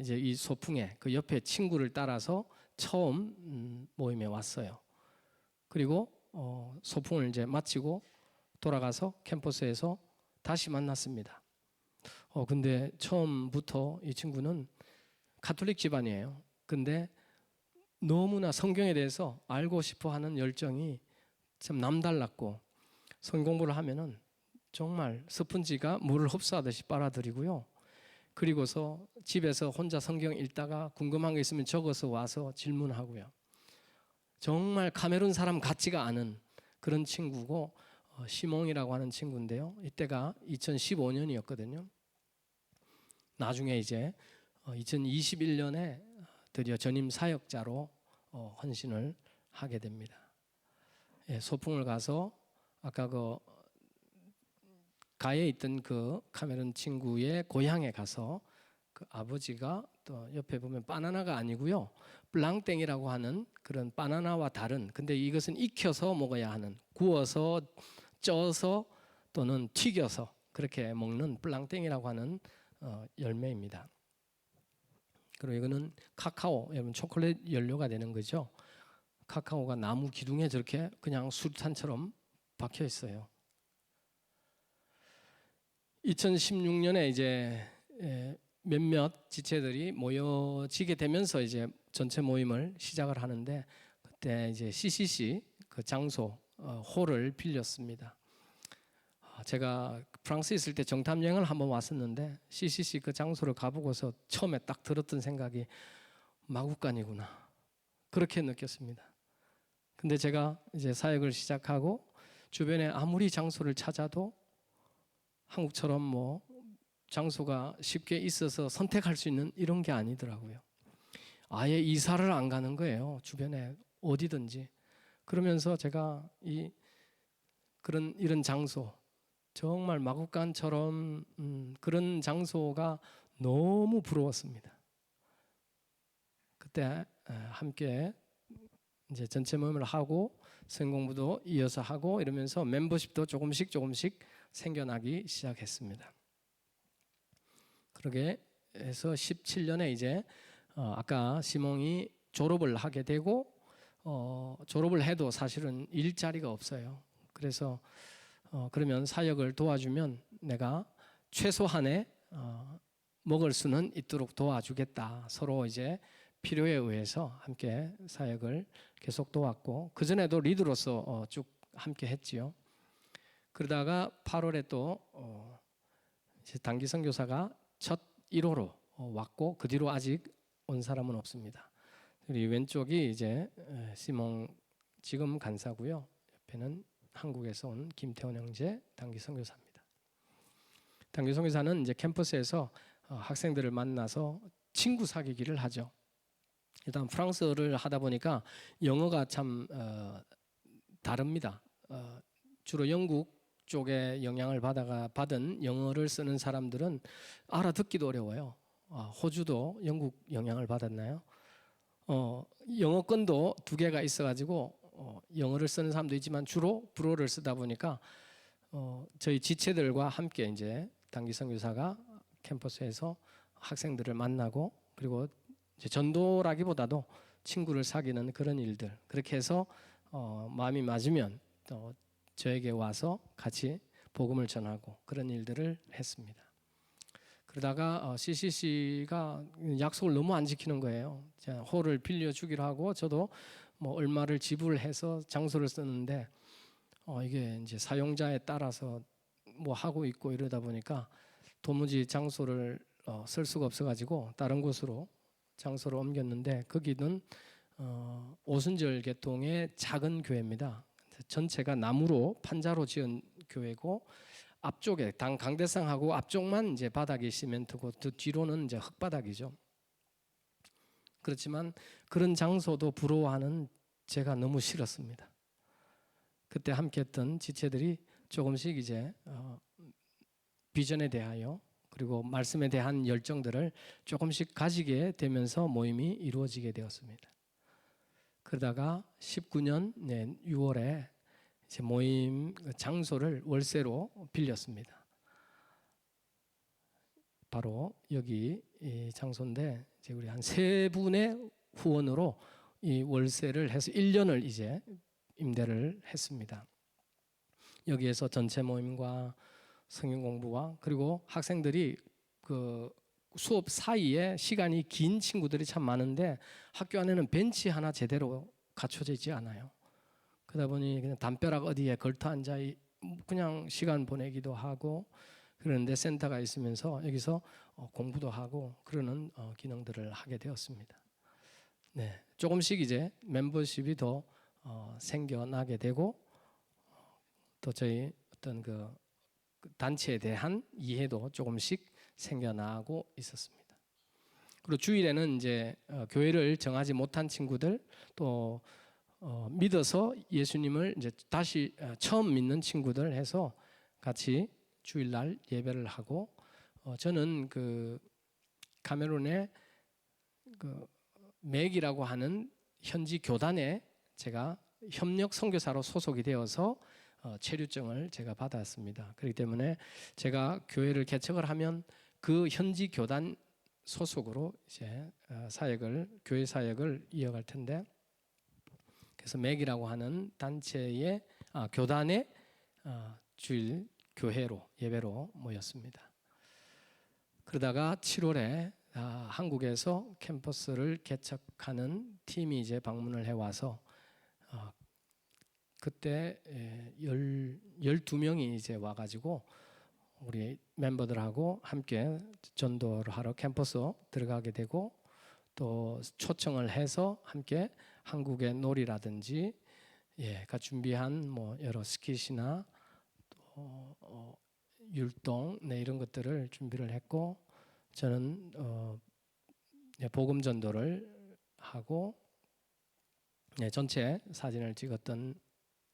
이제 이 소풍에 그 옆에 친구를 따라서 처음 모임에 왔어요. 그리고 소풍을 이제 마치고 돌아가서 캠퍼스에서 다시 만났습니다. 근데 처음부터 이 친구는 가톨릭 집안이에요. 근데 너무나 성경에 대해서 알고 싶어 하는 열정이 참 남달랐고 성경 공부를 하면은 정말 스펀지가 물을 흡수하듯이 빨아들이고요. 그리고서 집에서 혼자 성경 읽다가 궁금한 게 있으면 적어서 와서 질문하고요. 정말 카메룬 사람 같지가 않은 그런 친구고 시몽이라고 하는 친구인데요. 이때가 2015년이었거든요. 나중에 이제 2021년에 드디어 전임 사역자로 헌신을 하게 됩니다. 소풍을 가서 아까 그 가에 있던 그 카메룬 친구의 고향에 가서 그 아버지가 또 옆에 보면 바나나가 아니고요. 블랑땡이라고 하는 그런 바나나와 다른 근데 이것은 익혀서 먹어야 하는 구워서 쪄서 또는 튀겨서 그렇게 먹는 블랑땡이라고 하는 열매입니다. 그리고 이거는 카카오, 여러분 초콜릿 연료가 되는 거죠. 카카오가 나무 기둥에 저렇게 그냥 수류탄처럼 박혀 있어요. 2016년에 이제 몇몇 지체들이 모여지게 되면서 이제 전체 모임을 시작을 하는데 그때 이제 CCC 그 장소 홀을 빌렸습니다. 제가 프랑스에 있을 때 정탐 여행을 한번 왔었는데 CCC 그 장소를 가보고서 처음에 딱 들었던 생각이 마구간이구나 그렇게 느꼈습니다. 근데 제가 이제 사역을 시작하고 주변에 아무리 장소를 찾아도 한국처럼 뭐 장소가 쉽게 있어서 선택할 수 있는 이런 게 아니더라고요. 아예 이사를 안 가는 거예요. 주변에 어디든지. 그러면서 제가 이런 장소 정말 마국간처럼 그런 장소가 너무 부러웠습니다. 그때 함께 이제 전체 모임을 하고 성공부도 이어서 하고 이러면서 멤버십도 조금씩 생겨나기 시작했습니다. 그러게 해서 17년에 이제 아까 시몽이 졸업을 하게 되고 졸업을 해도 사실은 일자리가 없어요. 그래서 그러면 사역을 도와주면 내가 최소한의 먹을 수는 있도록 도와주겠다. 서로 이제 필요에 의해서 함께 사역을 계속 도왔고 그 전에도 리더로서 쭉 함께 했지요. 그러다가 8월에 또 이제 단기 선교사가 첫 1호로 왔고 그 뒤로 아직 온 사람은 없습니다. 그리고 왼쪽이 이제 시몬 지금 간사고요. 옆에는 한국에서 온 김태원 형제 단기 선교사입니다. 단기 선교사는 이제 캠퍼스에서 학생들을 만나서 친구 사귀기를 하죠. 일단 프랑스어를 하다 보니까 영어가 참 다릅니다. 주로 영국 쪽에 영향을 받은 영어를 쓰는 사람들은 알아듣기도 어려워요. 호주도 영국 영향을 받았나요? 영어권도 2개가 있어가지고 영어를 쓰는 사람도 있지만 주로 불어를 쓰다 보니까 저희 지체들과 함께 이제 단기 선교사가 캠퍼스에서 학생들을 만나고 그리고 이제 전도라기보다도 친구를 사귀는 그런 일들 그렇게 해서 마음이 맞으면 또 저에게 와서 같이 복음을 전하고 그런 일들을 했습니다. 그러다가 CCC가 약속을 너무 안 지키는 거예요. 홀을 빌려주기로 하고 저도 뭐 얼마를 지불해서 장소를 쓰는데 이게 이제 사용자에 따라서 뭐 하고 있고 이러다 보니까 도무지 장소를 쓸 수가 없어가지고 다른 곳으로 장소를 옮겼는데 거기는 오순절 계통의 작은 교회입니다. 전체가 나무로 판자로 지은 교회고 앞쪽에 강대상하고 앞쪽만 이제 바닥이 시멘트고 그 뒤로는 이제 흙바닥이죠. 그렇지만 그런 장소도 부러워하는 제가 너무 싫었습니다. 그때 함께했던 지체들이 조금씩 이제 비전에 대하여 그리고 말씀에 대한 열정들을 조금씩 가지게 되면서 모임이 이루어지게 되었습니다. 그러다가 19년 6월에 이제 모임 장소를 월세로 빌렸습니다. 바로 여기 이 장소인데 이제 우리 한 3분의 후원으로 이 월세를 해서 1년을 이제 임대를 했습니다. 여기에서 전체 모임과 성경 공부와 그리고 학생들이 그 수업 사이에 시간이 긴 친구들이 참 많은데 학교 안에는 벤치 하나 제대로 갖춰져 있지 않아요. 그러다 보니 그냥 담벼락 어디에 걸터 앉아 그냥 시간 보내기도 하고 그런데 센터가 있으면서 여기서 공부도 하고 그러는 기능들을 하게 되었습니다. 네, 조금씩 이제 멤버십이 더 생겨나게 되고 또 저희 어떤 그 단체에 대한 이해도 조금씩 생겨나고 있었습니다. 그리고 주일에는 이제 교회를 정하지 못한 친구들 또 믿어서 예수님을 이제 다시 처음 믿는 친구들 해서 같이 주일날 예배를 하고 저는 그 카메룬의 그 맥이라고 하는 현지 교단에 제가 협력 선교사로 소속이 되어서 체류증을 제가 받았습니다. 그렇기 때문에 제가 교회를 개척을 하면 그 현지 교단 소속으로 이제 교회 사역을 이어갈 텐데 그래서 맥이라고 하는 단체의 교단의 주일 교회로 예배로 모였습니다. 그러다가 7월에 한국에서 캠퍼스를 개척하는 팀이 이제 방문을 해와서 그때 12명이 이제 와가지고 우리 멤버들하고 함께 전도를 하러 캠퍼스 들어가게 되고 또 초청을 해서 함께 한국의 놀이라든지 가 준비한 뭐 여러 스킷이나 또 율동 이런 것들을 준비를 했고 저는 복음 전도를 하고 전체 사진을 찍었던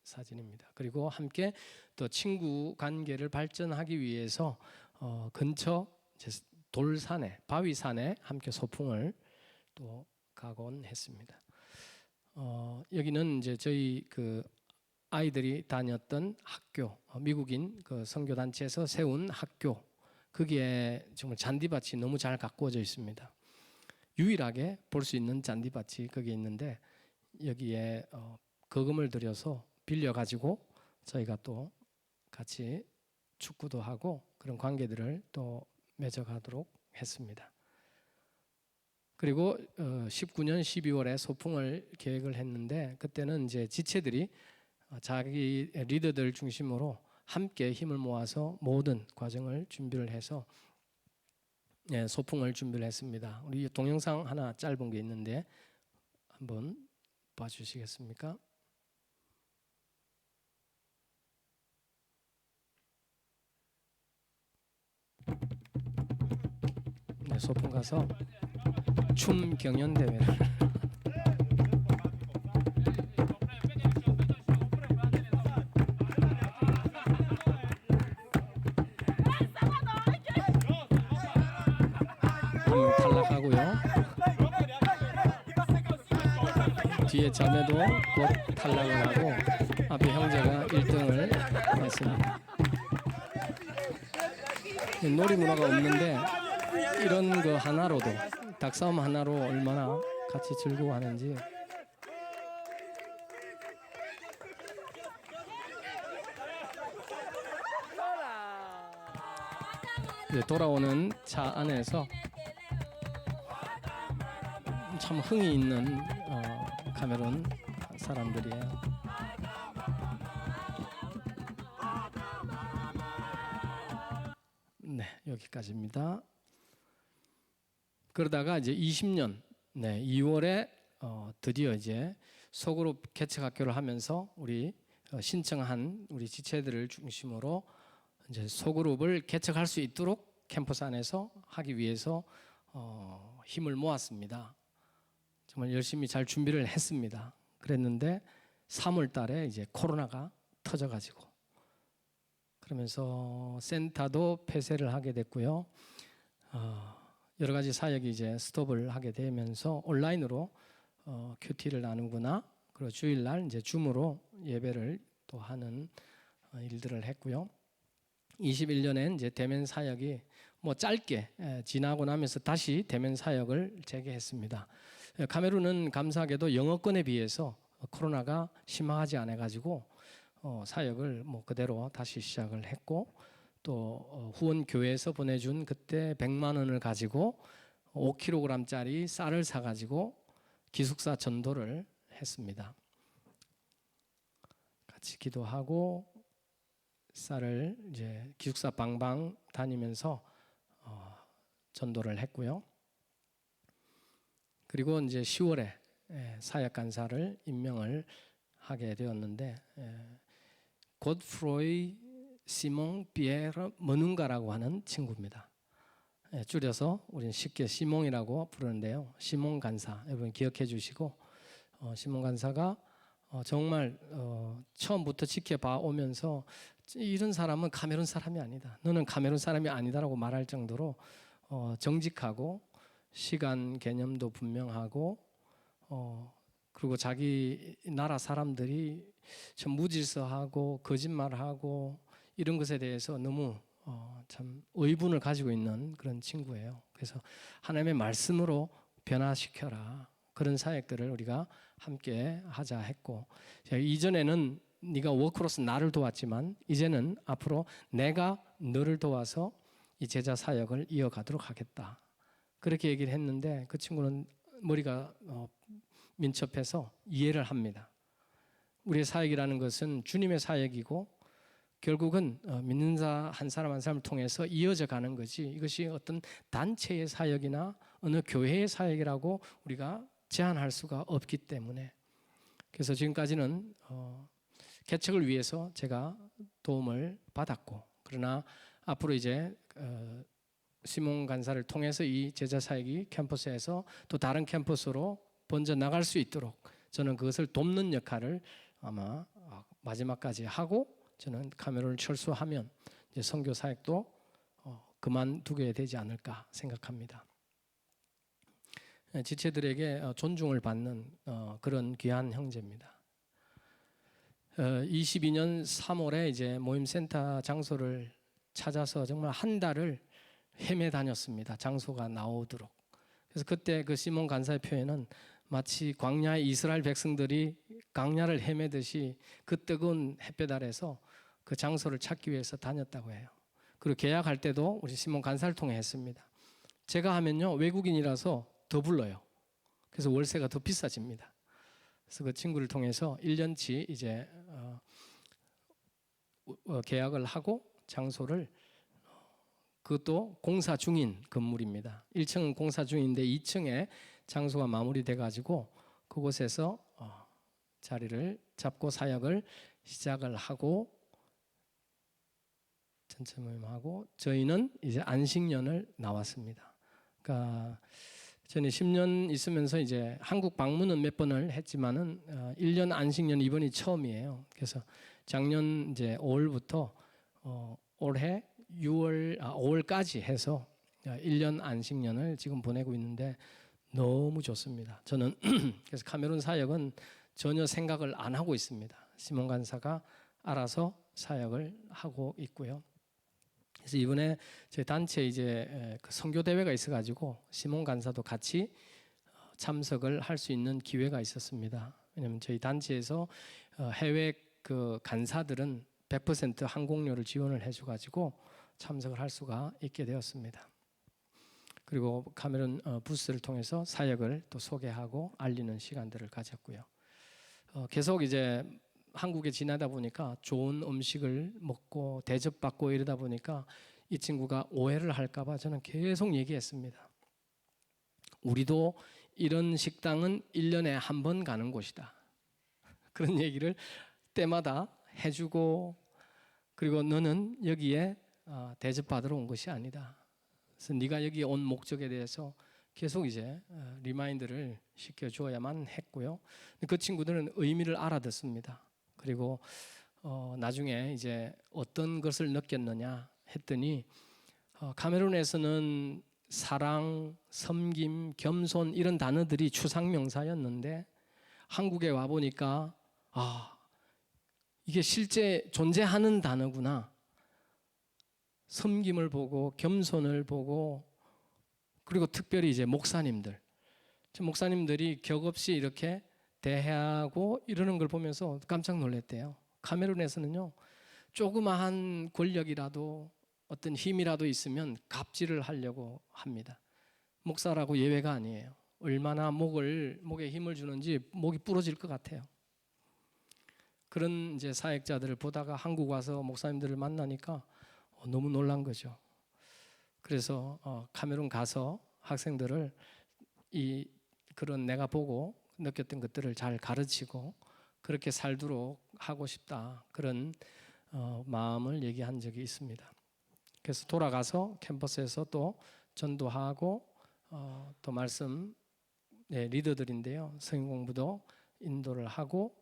사진입니다. 그리고 함께 또 친구 관계를 발전하기 위해서 근처 돌산에 바위산에 함께 소풍을 또 가곤 했습니다. 여기는 이제 저희 그 아이들이 다녔던 학교, 미국인 그 선교 단체에서 세운 학교. 거기에 정말 잔디밭이 너무 잘 가꾸어져 있습니다. 유일하게 볼 수 있는 잔디밭이 거기에 있는데 여기에 거금을 들여서 빌려가지고 저희가 또 같이 축구도 하고 그런 관계들을 또 맺어가도록 했습니다. 그리고 19년 12월에 소풍을 계획을 했는데 그때는 이제 지체들이 자기 리더들 중심으로 함께 힘을 모아서 모든 과정을 준비를 해서 소풍을 준비를 했습니다. 우리 동영상 하나 짧은 게 있는데 한번 봐주시겠습니까? 소풍 가서 춤 경연 대회를 한 명 탈락하고요. 뒤에 자매도 곧 탈락을 하고 앞에 형제가 1등을 했습니다. 놀이 문화가 없는데 이런 거 하나로도 닭싸움 하나로 얼마나 같이 즐거워하는지. 돌아오는 차 안에서 참 흥이 있는 카메룬 사람들이에요. 네, 여기까지입니다. 그러다가 이제 20년 2월에 드디어 이제 소그룹 개척 학교를 하면서 우리 신청한 우리 지체들을 중심으로 이제 소그룹을 개척할 수 있도록 캠퍼스 안에서 하기 위해서 힘을 모았습니다. 정말 열심히 잘 준비를 했습니다. 그랬는데 3월 달에 이제 코로나가 터져가지고 그러면서 센터도 폐쇄를 하게 됐고요. 여러 가지 사역이 이제 스톱을 하게 되면서 온라인으로 큐티를 나누거나 그리고 주일날 이제 줌으로 예배를 또 하는 일들을 했고요. 21년엔 이제 대면 사역이 뭐 짧게 지나고 나면서 다시 대면 사역을 재개했습니다. 카메룬은 감사하게도 영어권에 비해서 코로나가 심하지 않아 가지고 사역을 뭐 그대로 다시 시작을 했고 또 후원 교회에서 보내준 그때 100만 원을 가지고 5kg짜리 쌀을 사 가지고 기숙사 전도를 했습니다. 같이 기도하고 쌀을 이제 기숙사 방방 다니면서 전도를 했고요. 그리고 이제 10월에 사역 간사를 임명을 하게 되었는데 godfroy 시몽 피에르 머눈가라고 하는 친구입니다. 줄여서 우리는 쉽게 시몽이라고 부르는데요. 시몽 간사 여러분 기억해 주시고 시몽 간사가 정말 처음부터 지켜봐 오면서 이런 사람은 카메룬 사람이 아니다. 너는 카메룬 사람이 아니다라고 말할 정도로 정직하고 시간 개념도 분명하고 그리고 자기 나라 사람들이 참 무질서하고 거짓말하고 이런 것에 대해서 너무 참 의분을 가지고 있는 그런 친구예요. 그래서 하나님의 말씀으로 변화시켜라. 그런 사역들을 우리가 함께 하자 했고 이전에는 네가 워크로서 나를 도왔지만 이제는 앞으로 내가 너를 도와서 이 제자 사역을 이어가도록 하겠다. 그렇게 얘기를 했는데 그 친구는 머리가 민첩해서 이해를 합니다. 우리의 사역이라는 것은 주님의 사역이고 결국은 믿는 자 한 사람 한 사람을 통해서 이어져 가는 거지, 이것이 어떤 단체의 사역이나 어느 교회의 사역이라고 우리가 제한할 수가 없기 때문에, 그래서 지금까지는 개척을 위해서 제가 도움을 받았고, 그러나 앞으로 이제 시몬 간사를 통해서 이 제자 사역이 캠퍼스에서 또 다른 캠퍼스로 번져 나갈 수 있도록 저는 그것을 돕는 역할을 아마 마지막까지 하고, 저는 카메론을 철수하면 이제 선교 사역도 그만두게 되지 않을까 생각합니다. 지체들에게 존중을 받는 그런 귀한 형제입니다. 22년 3월에 이제 모임센터 장소를 찾아서 정말 한 달을 헤매 다녔습니다. 장소가 나오도록. 그래서 그때 그 시몬 간사의 표현은 마치 광야의 이스라엘 백성들이 광야를 헤매듯이 그 뜨거운 햇볕 아래서 그 장소를 찾기 위해서 다녔다고 해요. 그리고 계약할 때도 우리 시몬 간사를 통해 했습니다. 제가 하면요, 외국인이라서 더 불러요. 그래서 월세가 더 비싸집니다. 그래서 그 친구를 통해서 1년치 이제 계약을 하고 장소를, 그것도 공사 중인 건물입니다. 1층은 공사 중인데 2층에 장소가 마무리돼 가지고 그곳에서 자리를 잡고 사역을 시작을 하고 전체 모임하고, 저희는 이제 안식년을 나왔습니다. 그러니까 저는 10년 있으면서 이제 한국 방문은 몇 번을 했지만은 1년 안식년 이번이 처음이에요. 그래서 작년 이제 5월부터 올해 5월까지 해서 1년 안식년을 지금 보내고 있는데 너무 좋습니다. 저는 그래서 카메룬 사역은 전혀 생각을 안 하고 있습니다. 시몬 간사가 알아서 사역을 하고 있고요. 그래서 이번에 저희 단체 이제 그 선교 대회가 있어가지고 시몬 간사도 같이 참석을 할 수 있는 기회가 있었습니다. 왜냐하면 저희 단체에서 해외 그 간사들은 100% 항공료를 지원을 해줘가지고 참석을 할 수가 있게 되었습니다. 그리고 카메룬 부스를 통해서 사역을 또 소개하고 알리는 시간들을 가졌고요. 계속 이제 한국에 지나다 보니까 좋은 음식을 먹고 대접받고 이러다 보니까 이 친구가 오해를 할까봐 저는 계속 얘기했습니다. 우리도 이런 식당은 1년에 한 번 가는 곳이다. 그런 얘기를 때마다 해주고, 그리고 너는 여기에 대접받으러 온 것이 아니다. 그래서 네가 여기 온 목적에 대해서 계속 이제 리마인드를 시켜주어야만 했고요. 그 친구들은 의미를 알아듣습니다. 그리고 나중에 이제 어떤 것을 느꼈느냐 했더니 카메룬에서는 사랑, 섬김, 겸손 이런 단어들이 추상명사였는데 한국에 와 보니까 이게 실제 존재하는 단어구나. 섬김을 보고 겸손을 보고, 그리고 특별히 이제 목사님들이 격없이 이렇게 대하고 이러는 걸 보면서 깜짝 놀랐대요. 카메룬에서는요, 조그마한 권력이라도 어떤 힘이라도 있으면 갑질을 하려고 합니다. 목사라고 예외가 아니에요. 얼마나 목에 힘을 주는지 목이 부러질 것 같아요. 그런 이제 사역자들을 보다가 한국 와서 목사님들을 만나니까 너무 놀란 거죠. 그래서 카메룬 가서 학생들을 그런 내가 보고 느꼈던 것들을 잘 가르치고 그렇게 살도록 하고 싶다, 그런 마음을 얘기한 적이 있습니다. 그래서 돌아가서 캠퍼스에서 또 전도하고 또 말씀 리더들인데요, 성경 공부도 인도를 하고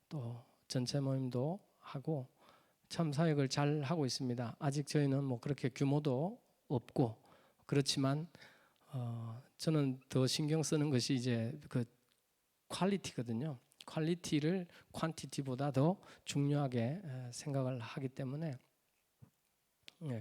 또 전체 모임도 하고 참 사역을 잘 하고 있습니다. 아직 저희는 뭐 그렇게 규모도 없고 그렇지만 저는 더 신경 쓰는 것이 이제 그 퀄리티거든요. 퀄리티를 퀀티티보다 더 중요하게 생각을 하기 때문에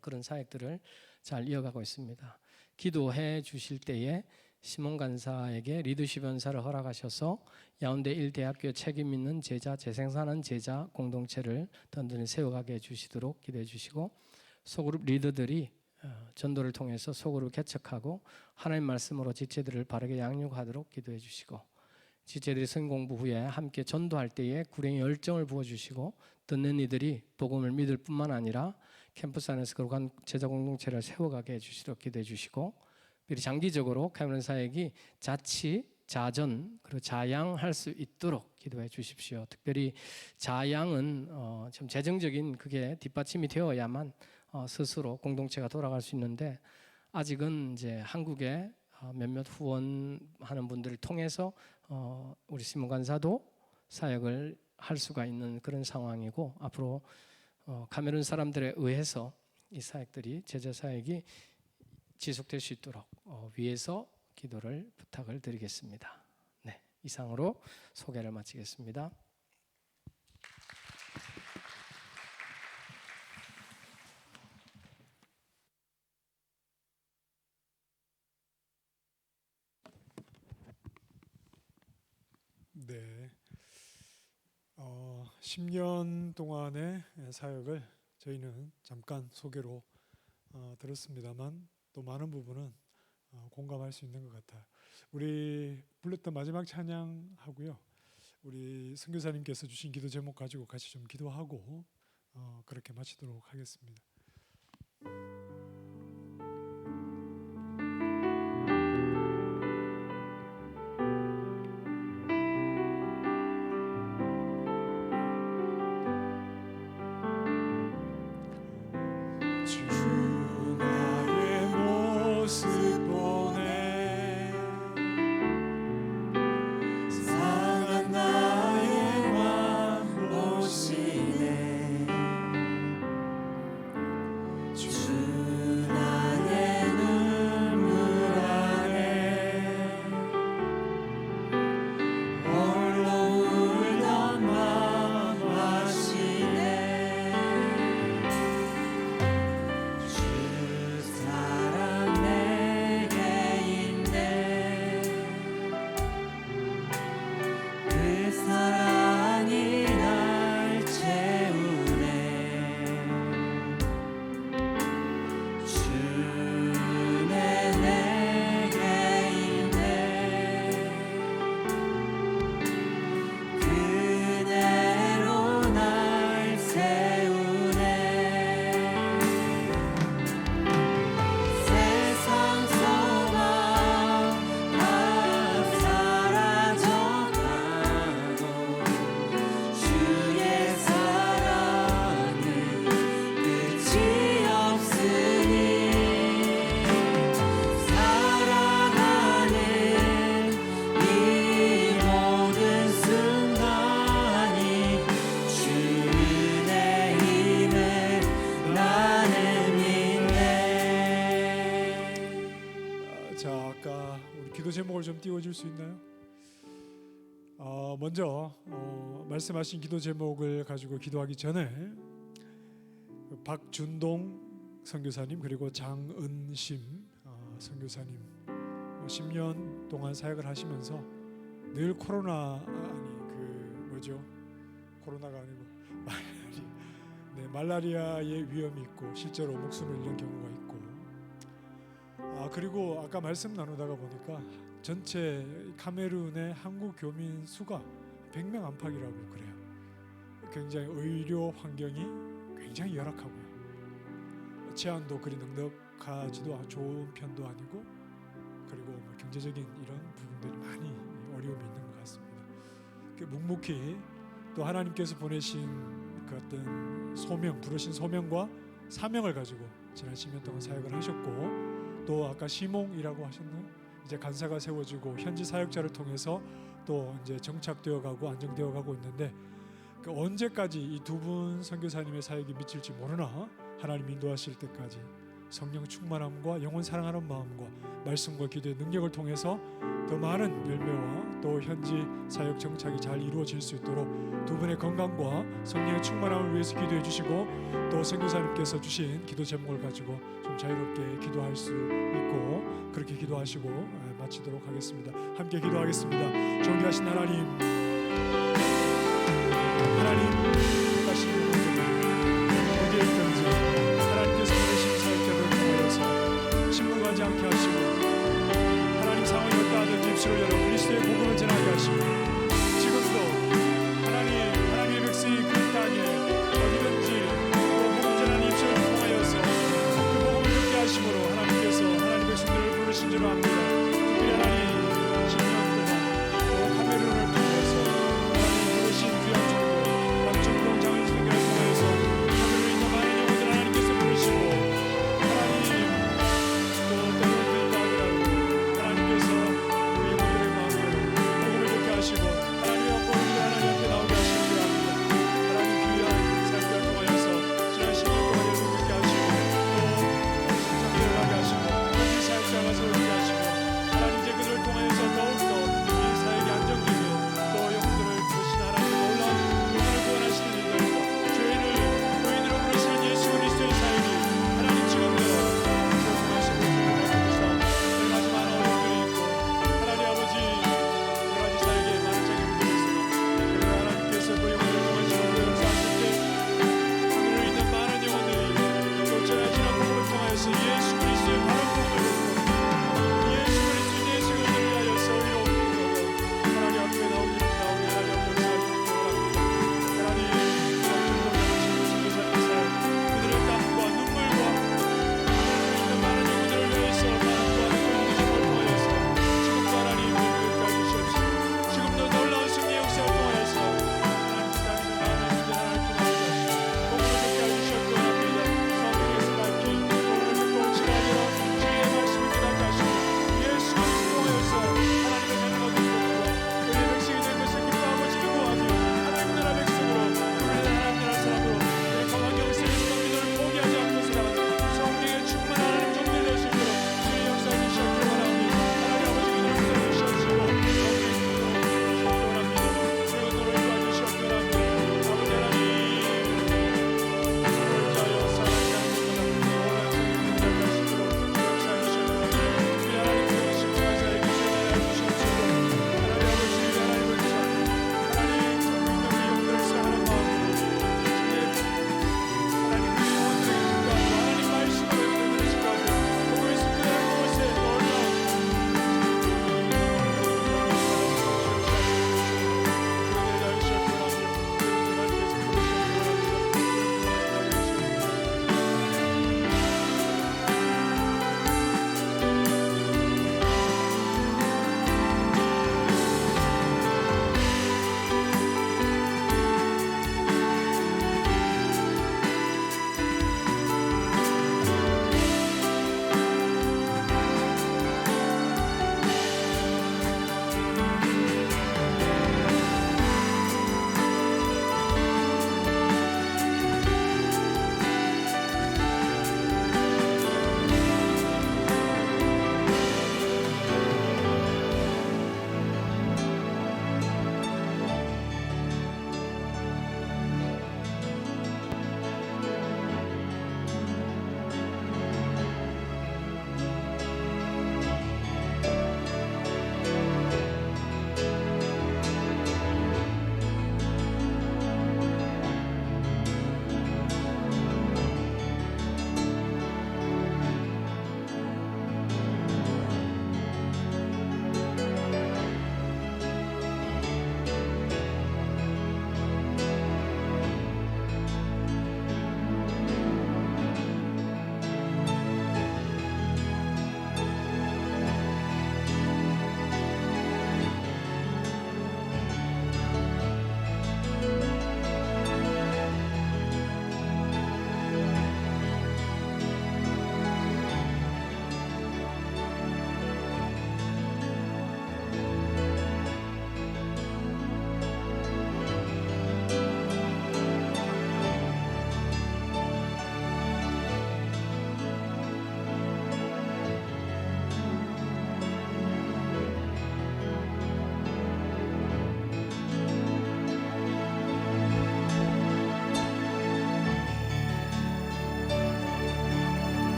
그런 사역들을 잘 이어가고 있습니다. 기도해 주실 때에 시몬 간사에게 리더십 연사를 허락하셔서 야운데 1대학교 책임 있는 제자, 재생산한 제자 공동체를 든든히 세워가게 해주시도록 기도해 주시고, 소그룹 리더들이 전도를 통해서 소그룹을 개척하고 하나님 말씀으로 지체들을 바르게 양육하도록 기도해 주시고, 지체들이 성경 공부 후에 함께 전도할 때에 구령의 열정을 부어주시고 듣는 이들이 복음을 믿을 뿐만 아니라 캠퍼스 안에서 거룩한 제자 공동체를 세워가게 해주시도록 기도해 주시고, 미리 장기적으로 카메론 사역이 자치, 자전 그리고 자양할 수 있도록 기도해 주십시오. 특별히 자양은 좀 재정적인 그게 뒷받침이 되어야만 스스로 공동체가 돌아갈 수 있는데, 아직은 이제 한국에 몇몇 후원하는 분들을 통해서 우리 시몬 간사도 사역을 할 수가 있는 그런 상황이고, 앞으로 카메룬 사람들에 의해서 이 사역들이, 제자 사역이 지속될 수 있도록 위에서 기도를 부탁을 드리겠습니다. 네, 이상으로 소개를 마치겠습니다. 네, 10년 동안의 사역을 저희는 잠깐 소개로 들었습니다만 또 많은 부분은 공감할 수 있는 것 같아요. 우리 불렀던 마지막 찬양하고요, 우리 선교사님께서 주신 기도 제목 가지고 같이 좀 기도하고 그렇게 마치도록 하겠습니다. 주 나의 모습 보내 상한 나의 맘 보시네. 주 나의 눈물 안에 홀로 울던 맘 아시네. 주 사랑 내게 있네. 그 사랑이 날 채우네. 주는 내게 있네. 그대로 날 세우네. 세상 소망 다 사라져가고 주의 사랑은 끝이 없으니 살아가는 이 모든 순간이 주의 힘을 나는 믿네. 자, 아까 우리 기도 제목을 좀 띄워줄 수 있나요? 먼저 말씀하신 기도 제목을 가지고 기도하기 전에 박준동 선교사님 그리고 장은심 선교사님 10년 동안 사역을 하시면서 늘 코로나가 아니고 말라리아의 위험이 있고 실제로 목숨을 잃는 경우가 있고, 그리고 아까 말씀 나누다가 보니까 전체 카메룬의 한국 교민 수가 100명 안팎이라고 그래요. 굉장히 의료 환경이 굉장히 열악하고요. 치안도 그리 넉넉하지도 좋은 편도 아니고, 그리고 경제적인 이런 부분들이 많이 어려움이 있는 것 같습니다. 묵묵히 또 하나님께서 보내신 그 어떤 소명, 부르신 소명과 사명을 가지고 지난 10년 동안 사역을 하셨고, 또 아까 시몽이라고 하셨나요? 이제 간사가 세워지고 현지 사역자를 통해서 또 이제 정착되어 가고 안정되어 가고 있는데, 언제까지 이 두 분 선교사님의 사역이 미칠지 모르나 하나님 인도하실 때까지 성령 충만함과 영혼 사랑하는 마음과 말씀과 기도의 능력을 통해서 더 많은 열매와 또 현지 사역 정착이 잘 이루어질 수 있도록 두 분의 건강과 성령의 충만함을 위해서 기도해 주시고, 또 선교사님께서 주신 기도 제목을 가지고 좀 자유롭게 기도할 수 있고 그렇게 기도하시고 마치도록 하겠습니다. 함께 기도하겠습니다. 존귀하신 하나님,